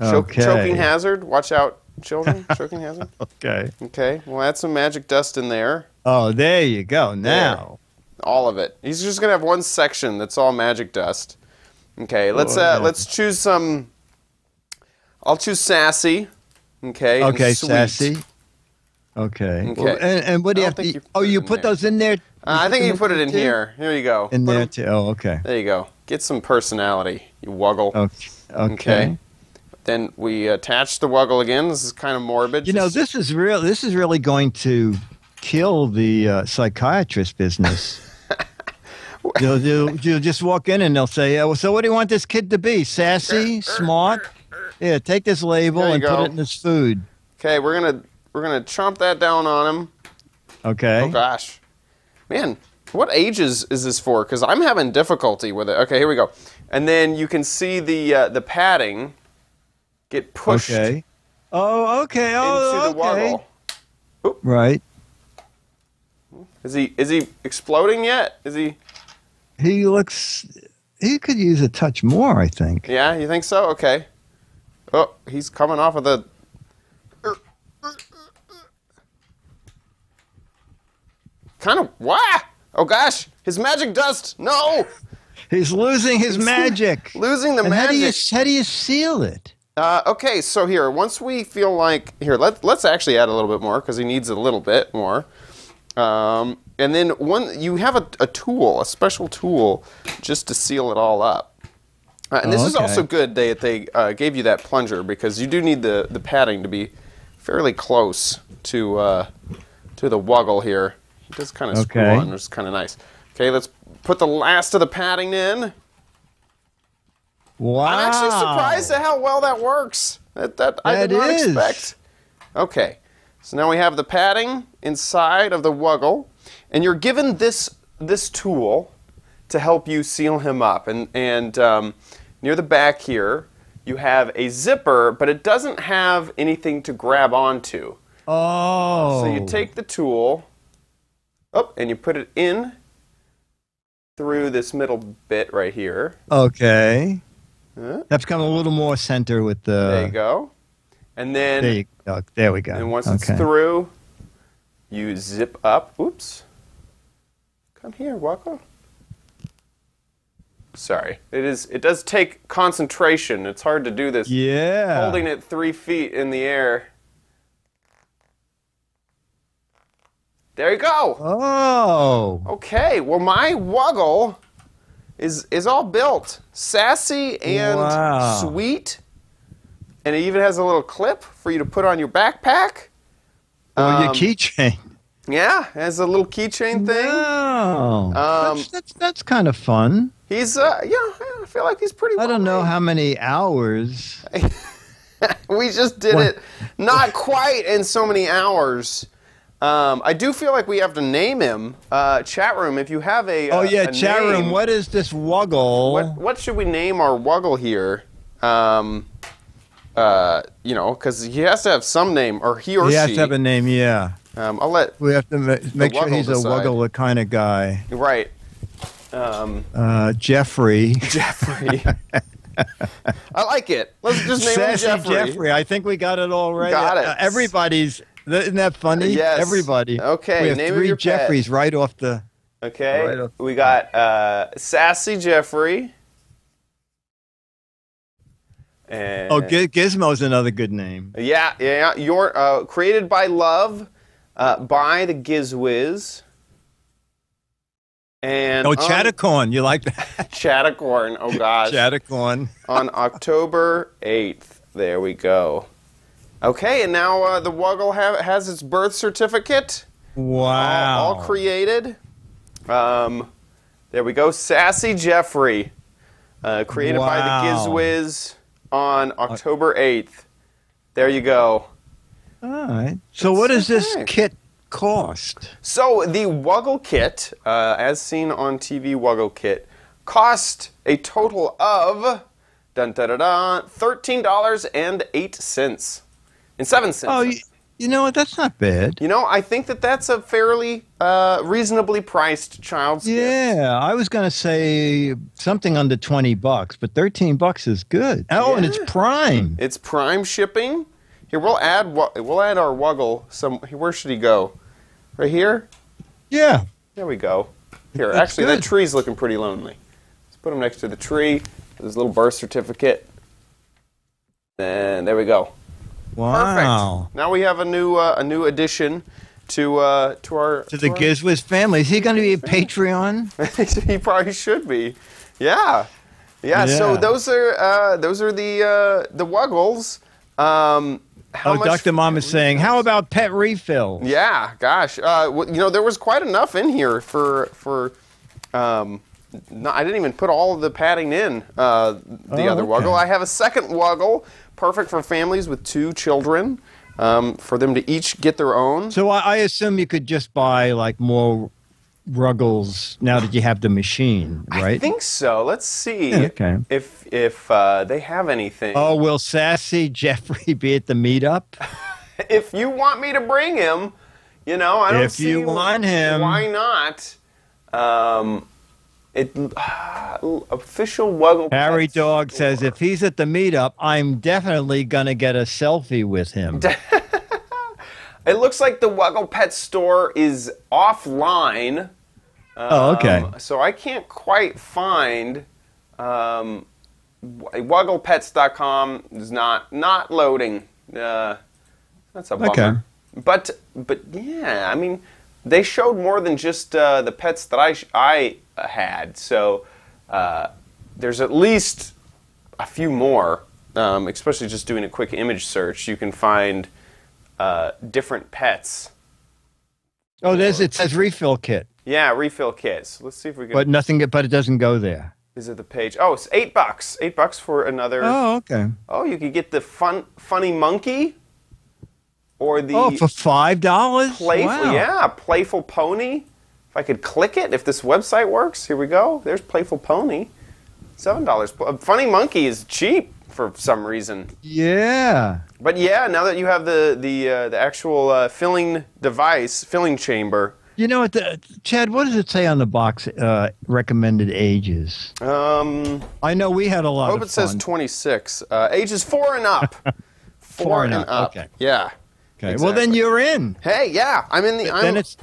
Choking hazard. Watch out, children. Choking hazard. Okay. Okay. We'll add some magic dust in there. Oh, there you go. Now. There. All of it. He's just gonna have one section that's all magic dust. Okay. Let's choose some. I'll choose sassy. Okay. Okay, sweet. sassy. Okay. Well, and what do you have to? You put those in there. I think you put it in here. Here you go. In there too. Oh, okay. There you go. Get some personality, you Wuggle. Okay. Then we attach the Wuggle again. This is kind of morbid. You know, this is real. This is really going to kill the psychiatrist business. You'll just walk in and they'll say, "So what do you want this kid to be? Sassy, smart? Yeah, take this label and put it in his food." Okay, we're gonna chomp that down on him. Okay. Oh gosh, man, what ages is this for? Because I'm having difficulty with it. Okay, here we go. And then you can see the padding get pushed. Okay. Oh, okay. Oh, into the Wuggle. Right. Is he exploding yet? Is he? He looks. He could use a touch more, I think. Yeah, you think so? Okay. Oh, he's coming off of the. Kind of. Wah! Oh gosh, his magic dust. No. He's losing his magic. Losing the and magic. How do you seal it? Okay, so here, once we feel like let's actually add a little bit more because he needs a little bit more. And then you have a tool, a special tool, just to seal it all up. And this is also good that they gave you that plunger because you do need the padding to be fairly close to the Wuggle here. It does kind of screw on, which is kind of nice. Okay, let's put the last of the padding in. Wow. I'm actually surprised at how well that works. That I did not expect. Okay, so now we have the padding inside of the Wuggle, and you're given this tool to help you seal him up. And near the back here, you have a zipper, but it doesn't have anything to grab onto. Oh. So you take the tool, and you put it in through this middle bit right here. Okay. That's come a little more center with the... There you go. And then... There we go. And once it's through, you zip up. Oops. Come here, Wuggle. Sorry. It does take concentration. It's hard to do this. Yeah. Holding it 3 feet in the air. There you go. Oh. Okay. Well, my Wuggle is all built. Sassy and sweet. And it even has a little clip for you to put on your backpack. Or your keychain. Yeah, it has a little keychain thing. Wow. That's kind of fun. He's, I feel like he's pretty well I don't know how many hours. We just did it not quite in so many hours. I do feel like we have to name him. Chat room, if you have a chat room. What is this Wuggle? What should we name our Wuggle here? Because he has to have some name, or he or she. He has to have a name, yeah. I'll let. We have to make sure he's decide. a Wuggle kind of guy. Right. Jeffrey. Jeffrey. I like it. Let's just name him Sassy Jeffrey. I think we got it all right. Got it. Everybody's. Isn't that funny? Yes. Everybody. Okay. We have name 3 of your Jeffreys pet. right off the. Okay. Right off We got Sassy Jeffrey. And Gizmo's another good name. Yeah. You're created by love, by the Giz Wiz. And Chattercorn. You like that? Chattercorn. Oh gosh. Chattercorn. On October 8th. There we go. Okay, and now the Wuggle has its birth certificate. Wow. All created. There we go. Sassy Jeffrey. Created by the Giz Wiz on October 8th. There you go. All right. So what does this kit cost? So the Wuggle kit, as seen on TV Wuggle kit, cost a total of $13.08 and 7 cents. Oh, you know what? That's not bad. You know, I think that's a fairly reasonably priced child's gift. Yeah, I was going to say something under $20, but $13 is good. Oh, and it's Prime. It's Prime shipping. Here, we'll add our Wuggle. Where should he go? Right here? Yeah. There we go. Here, That's actually, good. that tree's looking pretty lonely. Let's put him next to the tree with his little birth certificate. And there we go. Wow. Perfect. Now we have a new addition to the Giz Wiz family. Is he going to be a Patreon? He probably should be. Yeah. So those are the Wuggles. Dr. Mom is saying, how about pet refills? Yeah, gosh. There was quite enough in here for I didn't even put all of the padding in the other Wuggle. I have a second Wuggle, perfect for families with 2 children, for them to each get their own. So I assume you could just buy like more Ruggles now that you have the machine, right? I think so. Let's see if they have anything. Oh, will Sassy Jeffrey be at the meetup? If you want me to bring him, You know, I don't if see you want him, why not. Official Wuggle Harry Pets Dog store. says if he's at the meetup, I'm definitely gonna get a selfie with him. It looks like the Wuggle Pet store is offline. Oh, okay. So I can't quite find WugglePets.com is not loading. That's a bummer. Okay. But yeah, I mean, they showed more than just the pets that I had. So there's at least a few more. Especially just doing a quick image search, you can find different pets. Oh, it says refill kit. Yeah, refill kits. Let's see if we can. But it doesn't go there. Is it the page? Oh, it's $8. $8 for another. Oh, okay. Oh, you could get the funny monkey, or the for $5. playful. Wow. Yeah, playful pony. If I could click it, if this website works, here we go. There's playful pony. $7. Funny monkey is cheap for some reason. Yeah. But yeah, now that you have the actual filling device, filling chamber. You know what, Chad? What does it say on the box? Recommended ages. I know we had a lot. I hope it says 26. Ages 4 and up. 4 and up. Okay. Yeah. Okay. Exactly. Well, then you're in. Hey, yeah, I'm in the.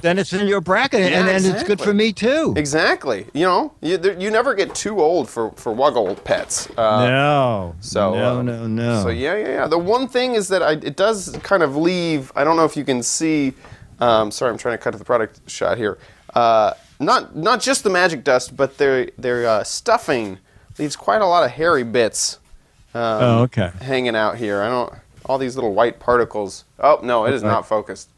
Then it's in your bracket, yeah, and exactly. it's good for me too. Exactly. You know, you never get too old for Wuggle pets. No. So No. So yeah. The one thing is that it does kind of leave. I don't know if you can see. Sorry, I'm trying to cut to the product shot here. Not just the magic dust, but their stuffing leaves quite a lot of hairy bits. Hanging out here. All these little white particles. Oh no, it is not focused.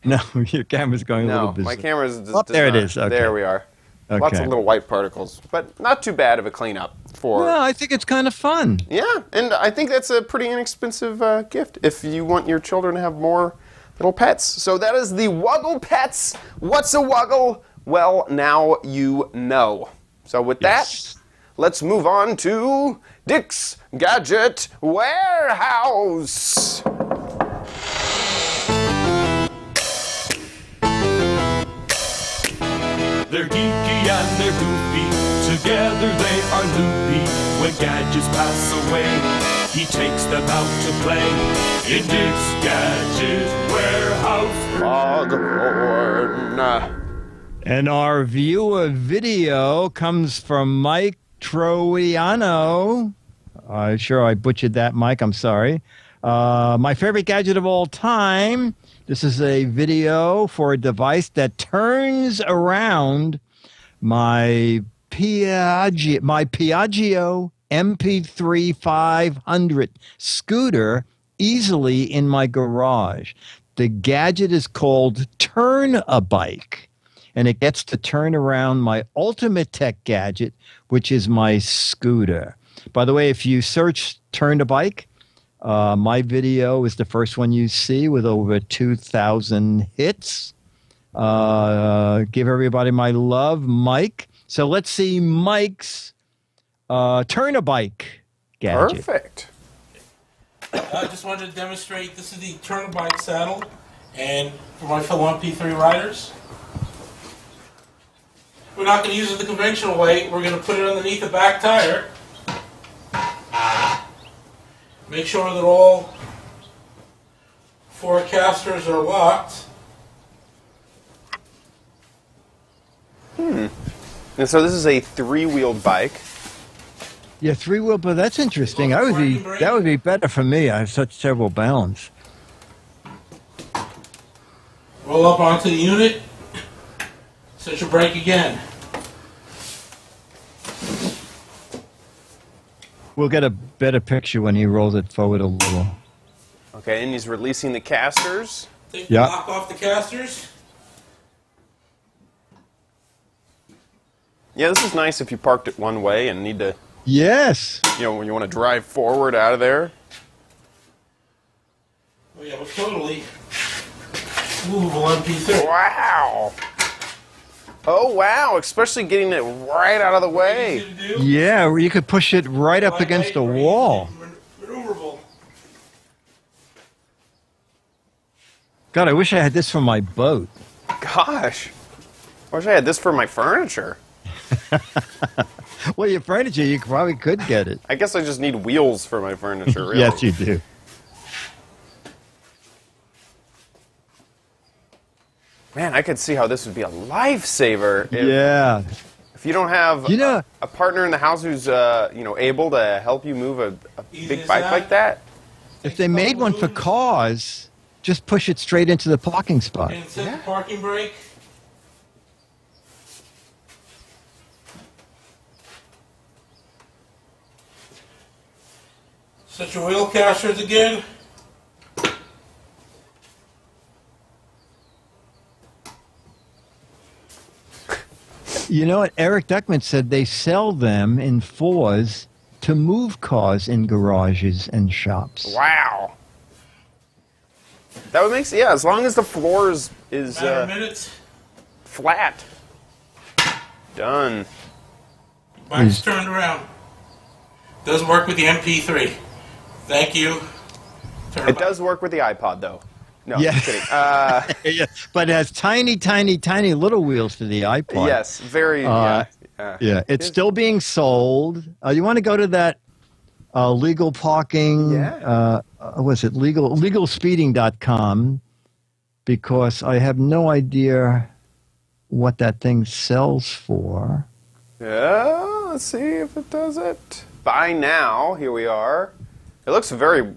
No, your camera's going a little bit. No, my camera's there. It is. Okay. There we are. Okay. Lots of little white particles, but not too bad of a cleanup for. No, I think it's kind of fun. Yeah, and I think that's a pretty inexpensive gift if you want your children to have more little pets. So that is the Wuggle Pets. What's a Wuggle? Well, now you know. So with that, let's move on to Dick's Gadget Warehouse. They're geeky and they're goofy, together they are loopy. When gadgets pass away, he takes them out to play in Dick's Gadget Warehouse. Foghorn. And our viewer video comes from Mike Troiano. Sure, I butchered that, Mike. I'm sorry. My favorite gadget of all time. This is a video for a device that turns around my Piaggio MP3 500 scooter easily in my garage. The gadget is called Turn-A-Bike, and it gets to turn around my ultimate tech gadget, which is my scooter. By the way, if you search Turn-A-Bike, my video is the first one you see with over 2,000 hits. Give everybody my love, Mike. So let's see Mike's Turn-A-Bike gadget. Perfect. I just wanted to demonstrate, this is the Turn-A-Bike saddle, and for my fellow MP3 riders, we're not going to use it the conventional way. We're going to put it underneath the back tire. Make sure that all 4 casters are locked. And so this is a 3-wheeled bike. Yeah, 3-wheel, but that's interesting. That would be better for me. I have such terrible balance. Roll up onto the unit. Set your brake again. We'll get a better picture when he rolls it forward a little. Okay, and he's releasing the casters. Take the lock off the casters. Yeah, this is nice if you parked it one way and need to. Yes. You know, when you want to drive forward out of there. Oh yeah, we're totally movable MP3. Wow. Oh, wow, especially getting it right out of the way. Yeah, you could push it right up against a wall. Maneuverable. God, I wish I had this for my boat. Gosh. I wish I had this for my furniture. Well, your furniture, you probably could get it. I guess I just need wheels for my furniture, really. Yes, you do. Man, I could see how this would be a lifesaver. Yeah. If you don't have a partner in the house who's able to help you move a big bike like that. If they made one for cars, just push it straight into the parking spot. And set the parking brake. Set your wheel casters again. You know what? Eric Duckman said they sell them in fours to move cars in garages and shops. Wow. That would make sense. Yeah, as long as the floor is flat. Done. Bike's turned around. Doesn't work with the MP3. Thank you. It does work with the iPod, though. No, Yeah. just kidding. Yeah, but it has tiny, tiny, tiny little wheels for the iPod. Yes, very. Yeah, it's still being sold. You want to go to that legal parking? Yeah. Was it legalspeeding.com? Because I have no idea what that thing sells for. Yeah, let's see if it does it. Buy now. Here we are. It looks very,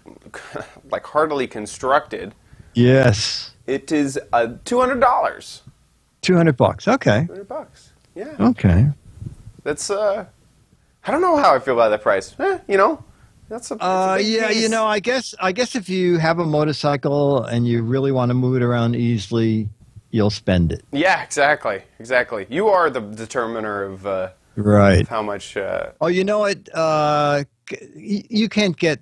like, hardily constructed. Yes. It is $200. $200. Okay. $200. Yeah. Okay. That's I don't know how I feel about that price. That's a big piece. I guess if you have a motorcycle and you really want to move it around easily, you'll spend it. Yeah, exactly. You are the determiner of Right. how much. Oh, you know what? You can't get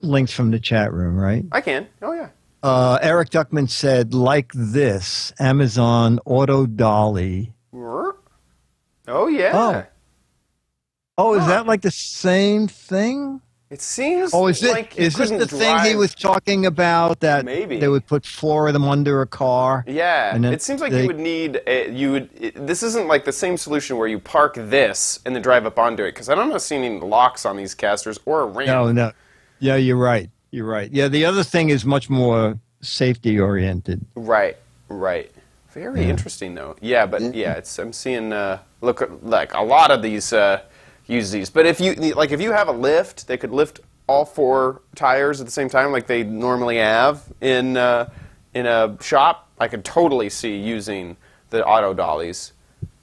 links from the chat room, right? I can. Oh yeah. Eric Duckman said, like this, Amazon Auto Dolly. Oh yeah. Oh, is that like the same thing? It seems. Oh, is like this the thing he was talking about that Maybe. they would put 4 of them under a car? Yeah, and then it seems like you would need. This isn't like the same solution where you park this and then drive up onto it, because I don't see any locks on these casters or a ramp. No. Yeah, you're right. Yeah, the other thing is much more safety oriented. Right. Very interesting though. Yeah, but I'm seeing like a lot of these use these. But if you have a lift, they could lift all 4 tires at the same time, like they normally have in a shop. I could totally see using the auto dollies.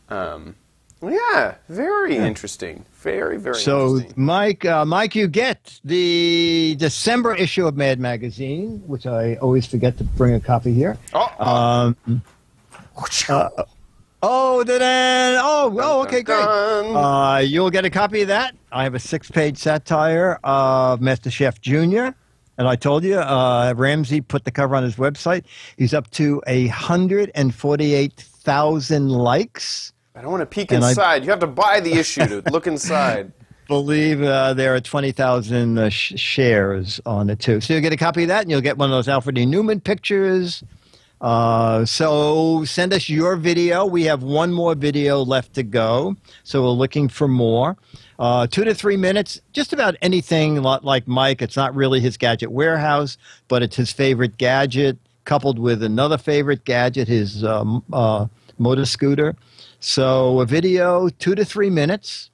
Yeah, very interesting. Very interesting. So, Mike, you get the December issue of Mad Magazine, which I always forget to bring a copy here. Okay, great. You'll get a copy of that. I have a 6-page satire of Master Chef Jr., and I told you, Ramsey put the cover on his website. He's up to 148,000 likes. I don't want to peek inside. You have to buy the issue to look inside. Believe there are 20,000 shares on it, too. So you'll get a copy of that, and you'll get one of those Alfred E. Newman pictures. So send us your video. We have one more video left to go, so we're looking for more. 2 to 3 minutes, just about anything like Mike. It's not really his gadget warehouse, but it's his favorite gadget coupled with another favorite gadget, his motor scooter. So a video, 2 to 3 minutes,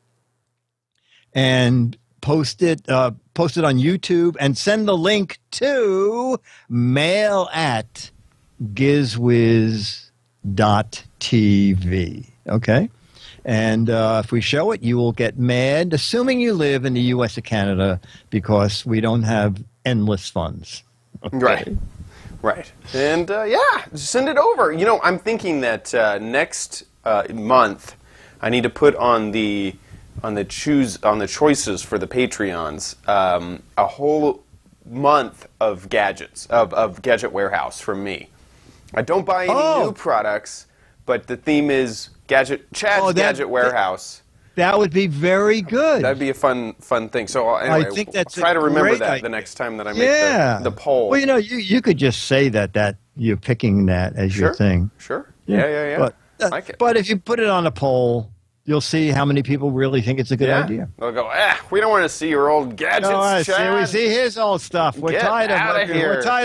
and post it on YouTube and send the link to mail@gizwiz.tv. Okay? And if we show it, you will get mad, assuming you live in the U.S. or Canada, because we don't have endless funds. Okay? Right. And, send it over. I'm thinking that next month I need to put on the choices for the Patreons a whole month of gadgets, of Gadget Warehouse from me. I don't buy any new products, but the theme is Chad's Gadget Warehouse. That would be very good. That'd be a fun thing. So anyway, I think that's try to remember that idea. the next time that I make the poll. Well, you could just say that you're picking that as your thing. Sure. Yeah. But, like it. But if you put it on a poll, you'll see how many people really think it's a good idea. They'll go, we don't want to see your old gadgets, Chad. We see his old stuff. We're tired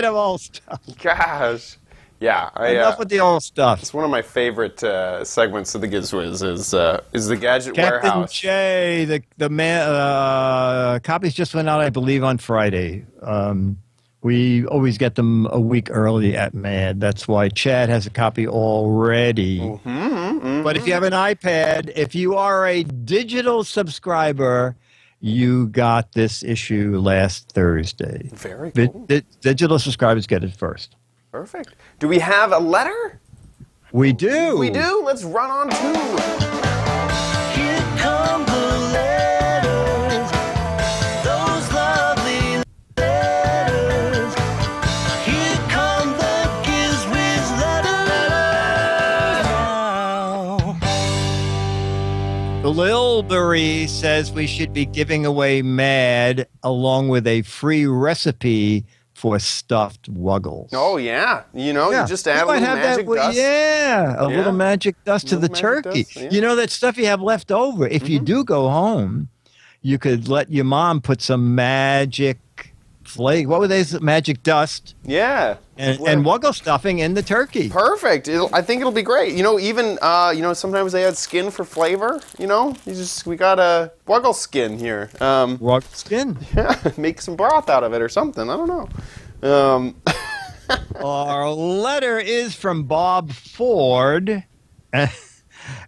of old stuff. Gosh. Yeah. Enough with the old stuff. It's one of my favorite segments of the Giz Wiz is the Gadget Captain Warehouse. Jay, the man, copies just went out, I believe, on Friday. We always get them a week early at MAD. That's why Chad has a copy already. But if you have an iPad, if you are a digital subscriber, you got this issue last Thursday. Very cool. Digital subscribers get it first. Perfect. Do we have a letter? We do. We do? Let's run on to... Here come the letters, those lovely letters. Here come the Giz Wiz letters now. Lilbury says we should be giving away MAD along with a free recipe for stuffed Wuggles. Oh, yeah. You just add a little magic dust. A little magic dust to the turkey. Dust, yeah. That stuff you have left over. If you do go home, you could let your mom put some magic flake. What were they? Magic dust. Yeah. And Wuggle stuffing in the turkey. Perfect. I think it'll be great. Even sometimes they add skin for flavor. We got a Wuggle skin here. Wuggle skin. Yeah. Make some broth out of it or something. I don't know. Our letter is from Bob Ford,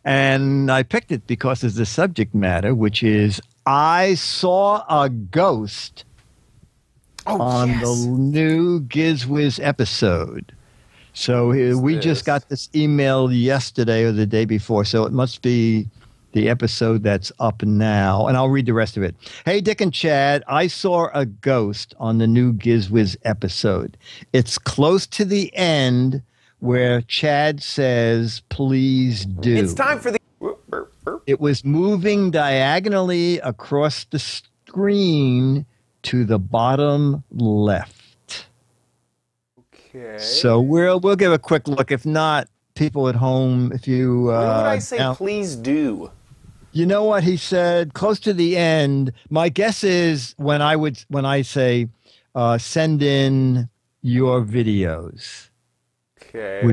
and I picked it because of the subject matter, which is I saw a ghost. On the new Giz Wiz episode. So we just got this email yesterday or the day before, so it must be the episode that's up now, and I'll read the rest of it. Hey, Dick and Chad, I saw a ghost on the new Giz Wiz episode. It's close to the end where Chad says, please do. It's time for the... It was moving diagonally across the screen to the bottom left. Okay. So we'll give a quick look. If not, people at home, if you... What would I say please do? You know what he said? Close to the end. My guess is when I say send in your videos. Okay.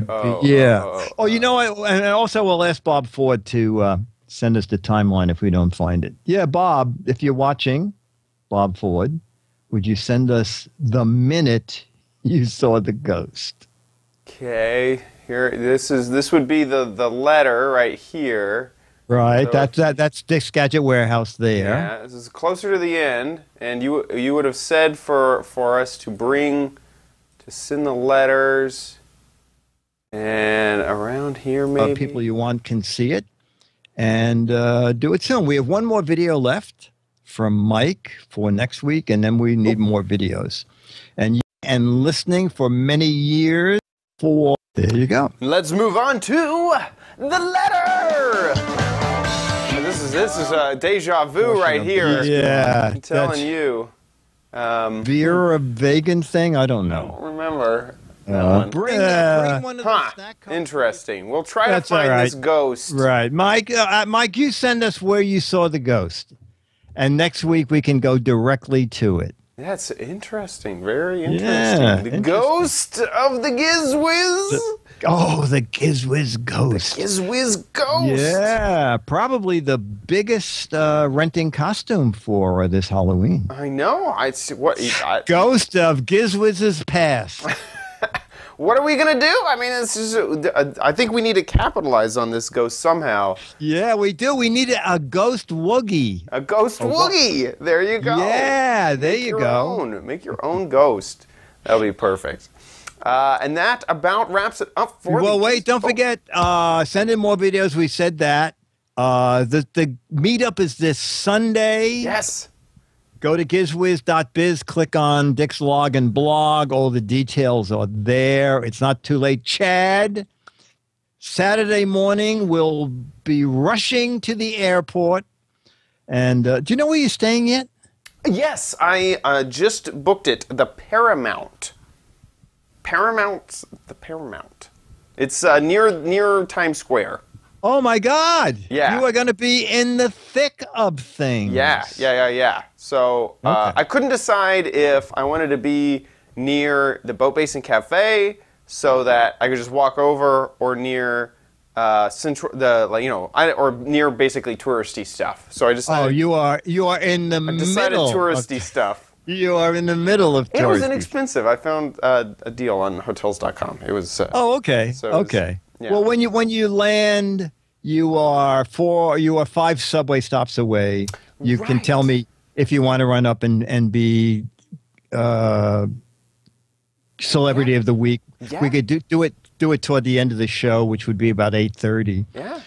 Oh, you know what? And also we'll ask Bob Ford to send us the timeline if we don't find it. Yeah, Bob, if you're watching... Bob Ford, would you send us the minute you saw the ghost? Okay, here this would be the letter right here. Right, so that's Dick's Gadget Warehouse there. Yeah, this is closer to the end, and you would have said for us to send the letters, and around here maybe people you want can see it, and do it soon. We have one more video left from Mike for next week, and then we need more videos. And listening for many years for... There you go. Let's move on to the letter! And this is deja vu right here. Yeah. I'm telling you. Vera Vegan thing? I don't know. I don't remember. Bring one of the snack cards. Interesting. We'll try to find this ghost. Right. Mike, you send us where you saw the ghost. And next week we can go directly to it. That's interesting. Very interesting. Yeah, the ghost of the Giz Wiz. The Giz Wiz ghost. The Giz Wiz ghost. Yeah, probably the biggest renting costume for this Halloween. I know. Ghost of Giz Wiz's past. What are we going to do? I mean, it's just, I think we need to capitalize on this ghost somehow. Yeah, we do. We need a ghost woogie. A ghost woogie. There you go. Yeah, there you go. Make your own ghost. That'll be perfect. And that about wraps it up for Well, wait, don't forget, send in more videos. We said that. The meetup is this Sunday. Yes. Go to gizwiz.biz, click on Dick's log and blog. All the details are there. It's not too late. Chad, Saturday morning, we'll be rushing to the airport And do you know where you're staying yet? Yes, I just booked it. The Paramount. The Paramount. It's near Times Square. Oh my God! Yeah, you are going to be in the thick of things. Yeah. So I couldn't decide if I wanted to be near the Boat Basin Cafe so that I could just walk over, or near central, or near basically touristy stuff. So I decided. Oh, you are in the middle. Decided touristy stuff. You are in the middle of touristy. It was inexpensive. I found a deal on Hotels.com. It was. Okay. So okay. Yeah. Well, when you land, you are 5 subway stops away. You can tell me if you want to run up and be celebrity of the week. Yeah. We could do it toward the end of the show, which would be about 8:30. Yeah.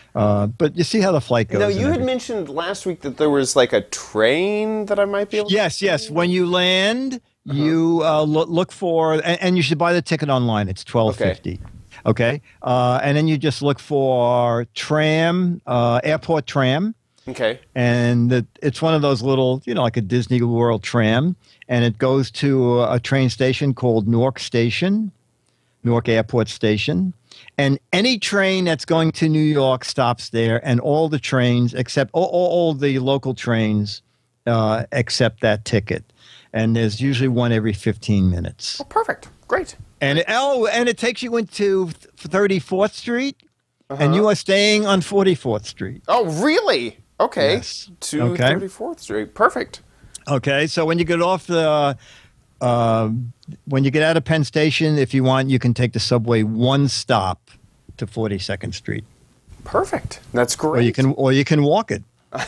But you see how the flight goes. No, you had mentioned last week that there was like a train that I might be able to. Yes. When you land, you look for, and you should buy the ticket online. It's $12.50. Okay. And then you just look for tram, airport tram. Okay. And it's one of those little, like a Disney World tram. And it goes to a train station called Newark Airport Station. And any train that's going to New York stops there, and all the trains, except all the local trains, accept that ticket. And there's usually one every 15 minutes. Oh, perfect. Great. And it takes you into 34th Street, and you are staying on 44th Street. Oh, really? Okay. Yes. To 34th Street. Perfect. Okay, so when you get off when you get out of Penn Station, if you want, you can take the subway one stop to 42nd Street. Perfect. That's great. Or you can walk it.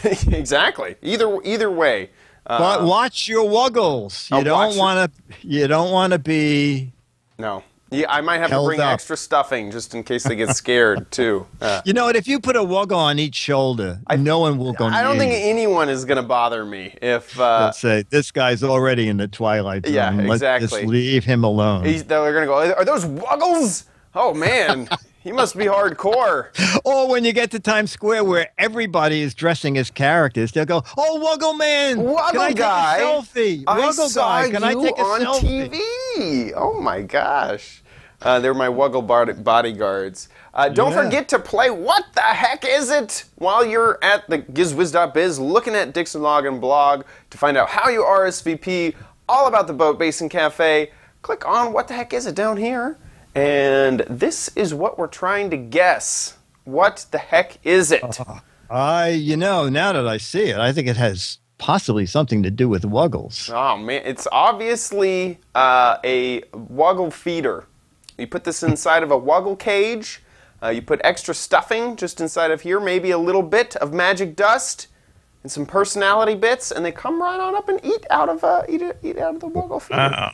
Exactly. Either way. But watch your wuggles. You don't want to be. No. Yeah, I might have to bring up. extra stuffing just in case they get scared too. You know what? If you put a wuggle on each shoulder, no one will go near you. I don't think anyone is going to bother me if. Let's say this guy's already in the twilight zone. Yeah, exactly. Let's just leave him alone. They're going to go, are those wuggles? Oh man, he must be hardcore. Or when you get to Times Square where everybody is dressing as characters, they'll go, "Oh, Wuggle Man, can I guy, take a selfie? Wuggle guy, can I take a selfie?" TV. Oh my gosh. They're my Wuggle bodyguards. Don't forget to play What the Heck Is It? While you're at the gizwiz.biz looking at Dixon Login blog to find out how you RSVP all about the Boat Basin Cafe. Click on What the Heck Is It down here. And this is what we're trying to guess. What the heck is it? Now that I see it, I think it has possibly something to do with wuggles. Oh man, it's obviously a wuggle feeder. You put this inside of a wuggle cage. You put extra stuffing just inside of here, maybe a little bit of magic dust and some personality bits, and they come right on up and eat out of the wuggle feeder.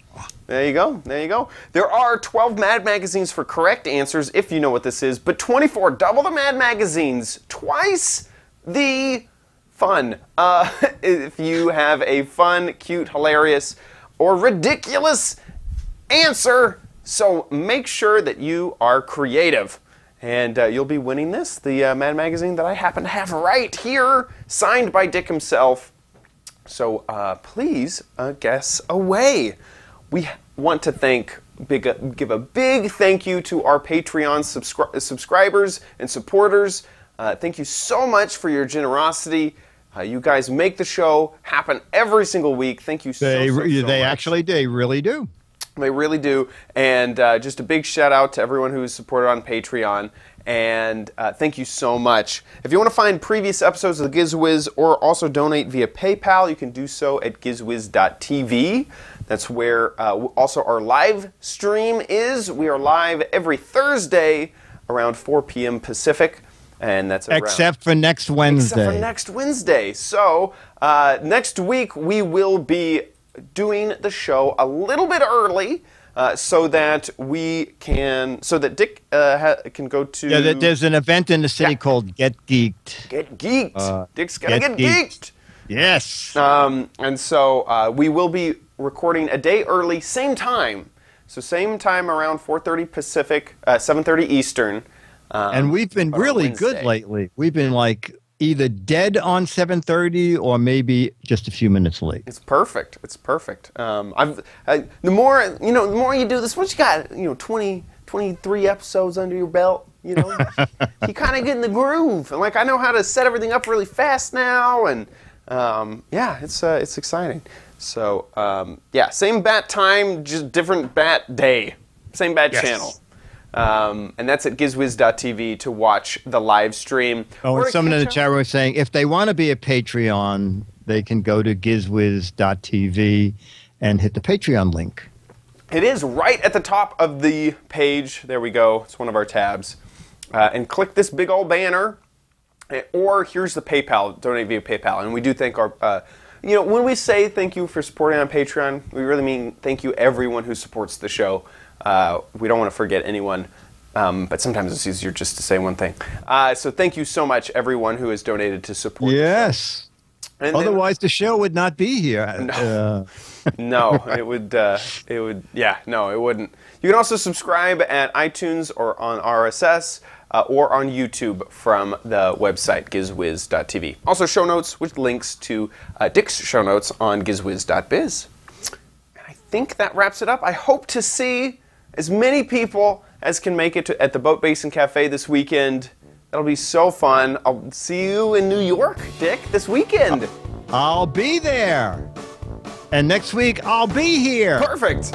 There you go. There you go. There are 12 Mad Magazines for correct answers, if you know what this is, but 24, double the Mad Magazines, twice the fun. If you have a fun, cute, hilarious, or ridiculous answer, so make sure that you are creative. And you'll be winning this, the Mad Magazine that I happen to have right here, signed by Dick himself. So please guess away. We want to give a big thank you to our Patreon subscribers and supporters. Thank you so much for your generosity. You guys make the show happen every single week. Thank you so much. They really do. They really do. And just a big shout out to everyone who's supported on Patreon. And thank you so much. If you want to find previous episodes of the Giz Wiz or also donate via PayPal, you can do so at gizwiz.tv. That's where also our live stream is. We are live every Thursday around 4 p.m. Pacific. And that's except for next Wednesday. Except for next Wednesday. So next week we will be doing the show a little bit early so that Dick can go to... Yeah, there's an event in the city called Get Geeked. Get Geeked. Dick's got to get geeked. Yes. And so we will be recording a day early, same time. So same time around 4:30 Pacific, 7:30 Eastern. And we've been really good lately. We've been like either dead on 7:30 or maybe just a few minutes late. It's perfect. It's perfect. The more you do this, once you got 23 episodes under your belt, you kind of get in the groove. And like I know how to set everything up really fast now, and it's exciting. So same bat time, just different bat day, same bat channel. And that's at gizwiz.tv to watch the live stream. Oh, and someone in the chat room was saying if they want to be a Patreon, they can go to gizwiz.tv and hit the Patreon link. It is right at the top of the page. There we go. It's one of our tabs. And click this big old banner. Or here's the PayPal, donate via PayPal. And we do thank our, when we say thank you for supporting on Patreon, we really mean thank you everyone who supports the show. We don't want to forget anyone, but sometimes it's easier just to say one thing. So thank you so much, everyone who has donated to support. Yes. And otherwise, the show would not be here. No, it would. No, it wouldn't. You can also subscribe at iTunes or on RSS or on YouTube from the website gizwiz.tv. Also, show notes with links to Dick's show notes on gizwiz.biz. And I think that wraps it up. I hope to see as many people as can make it at the Boat Basin Cafe this weekend. That'll be so fun. I'll see you in New York, Dick, this weekend. I'll be there. And next week, I'll be here. Perfect.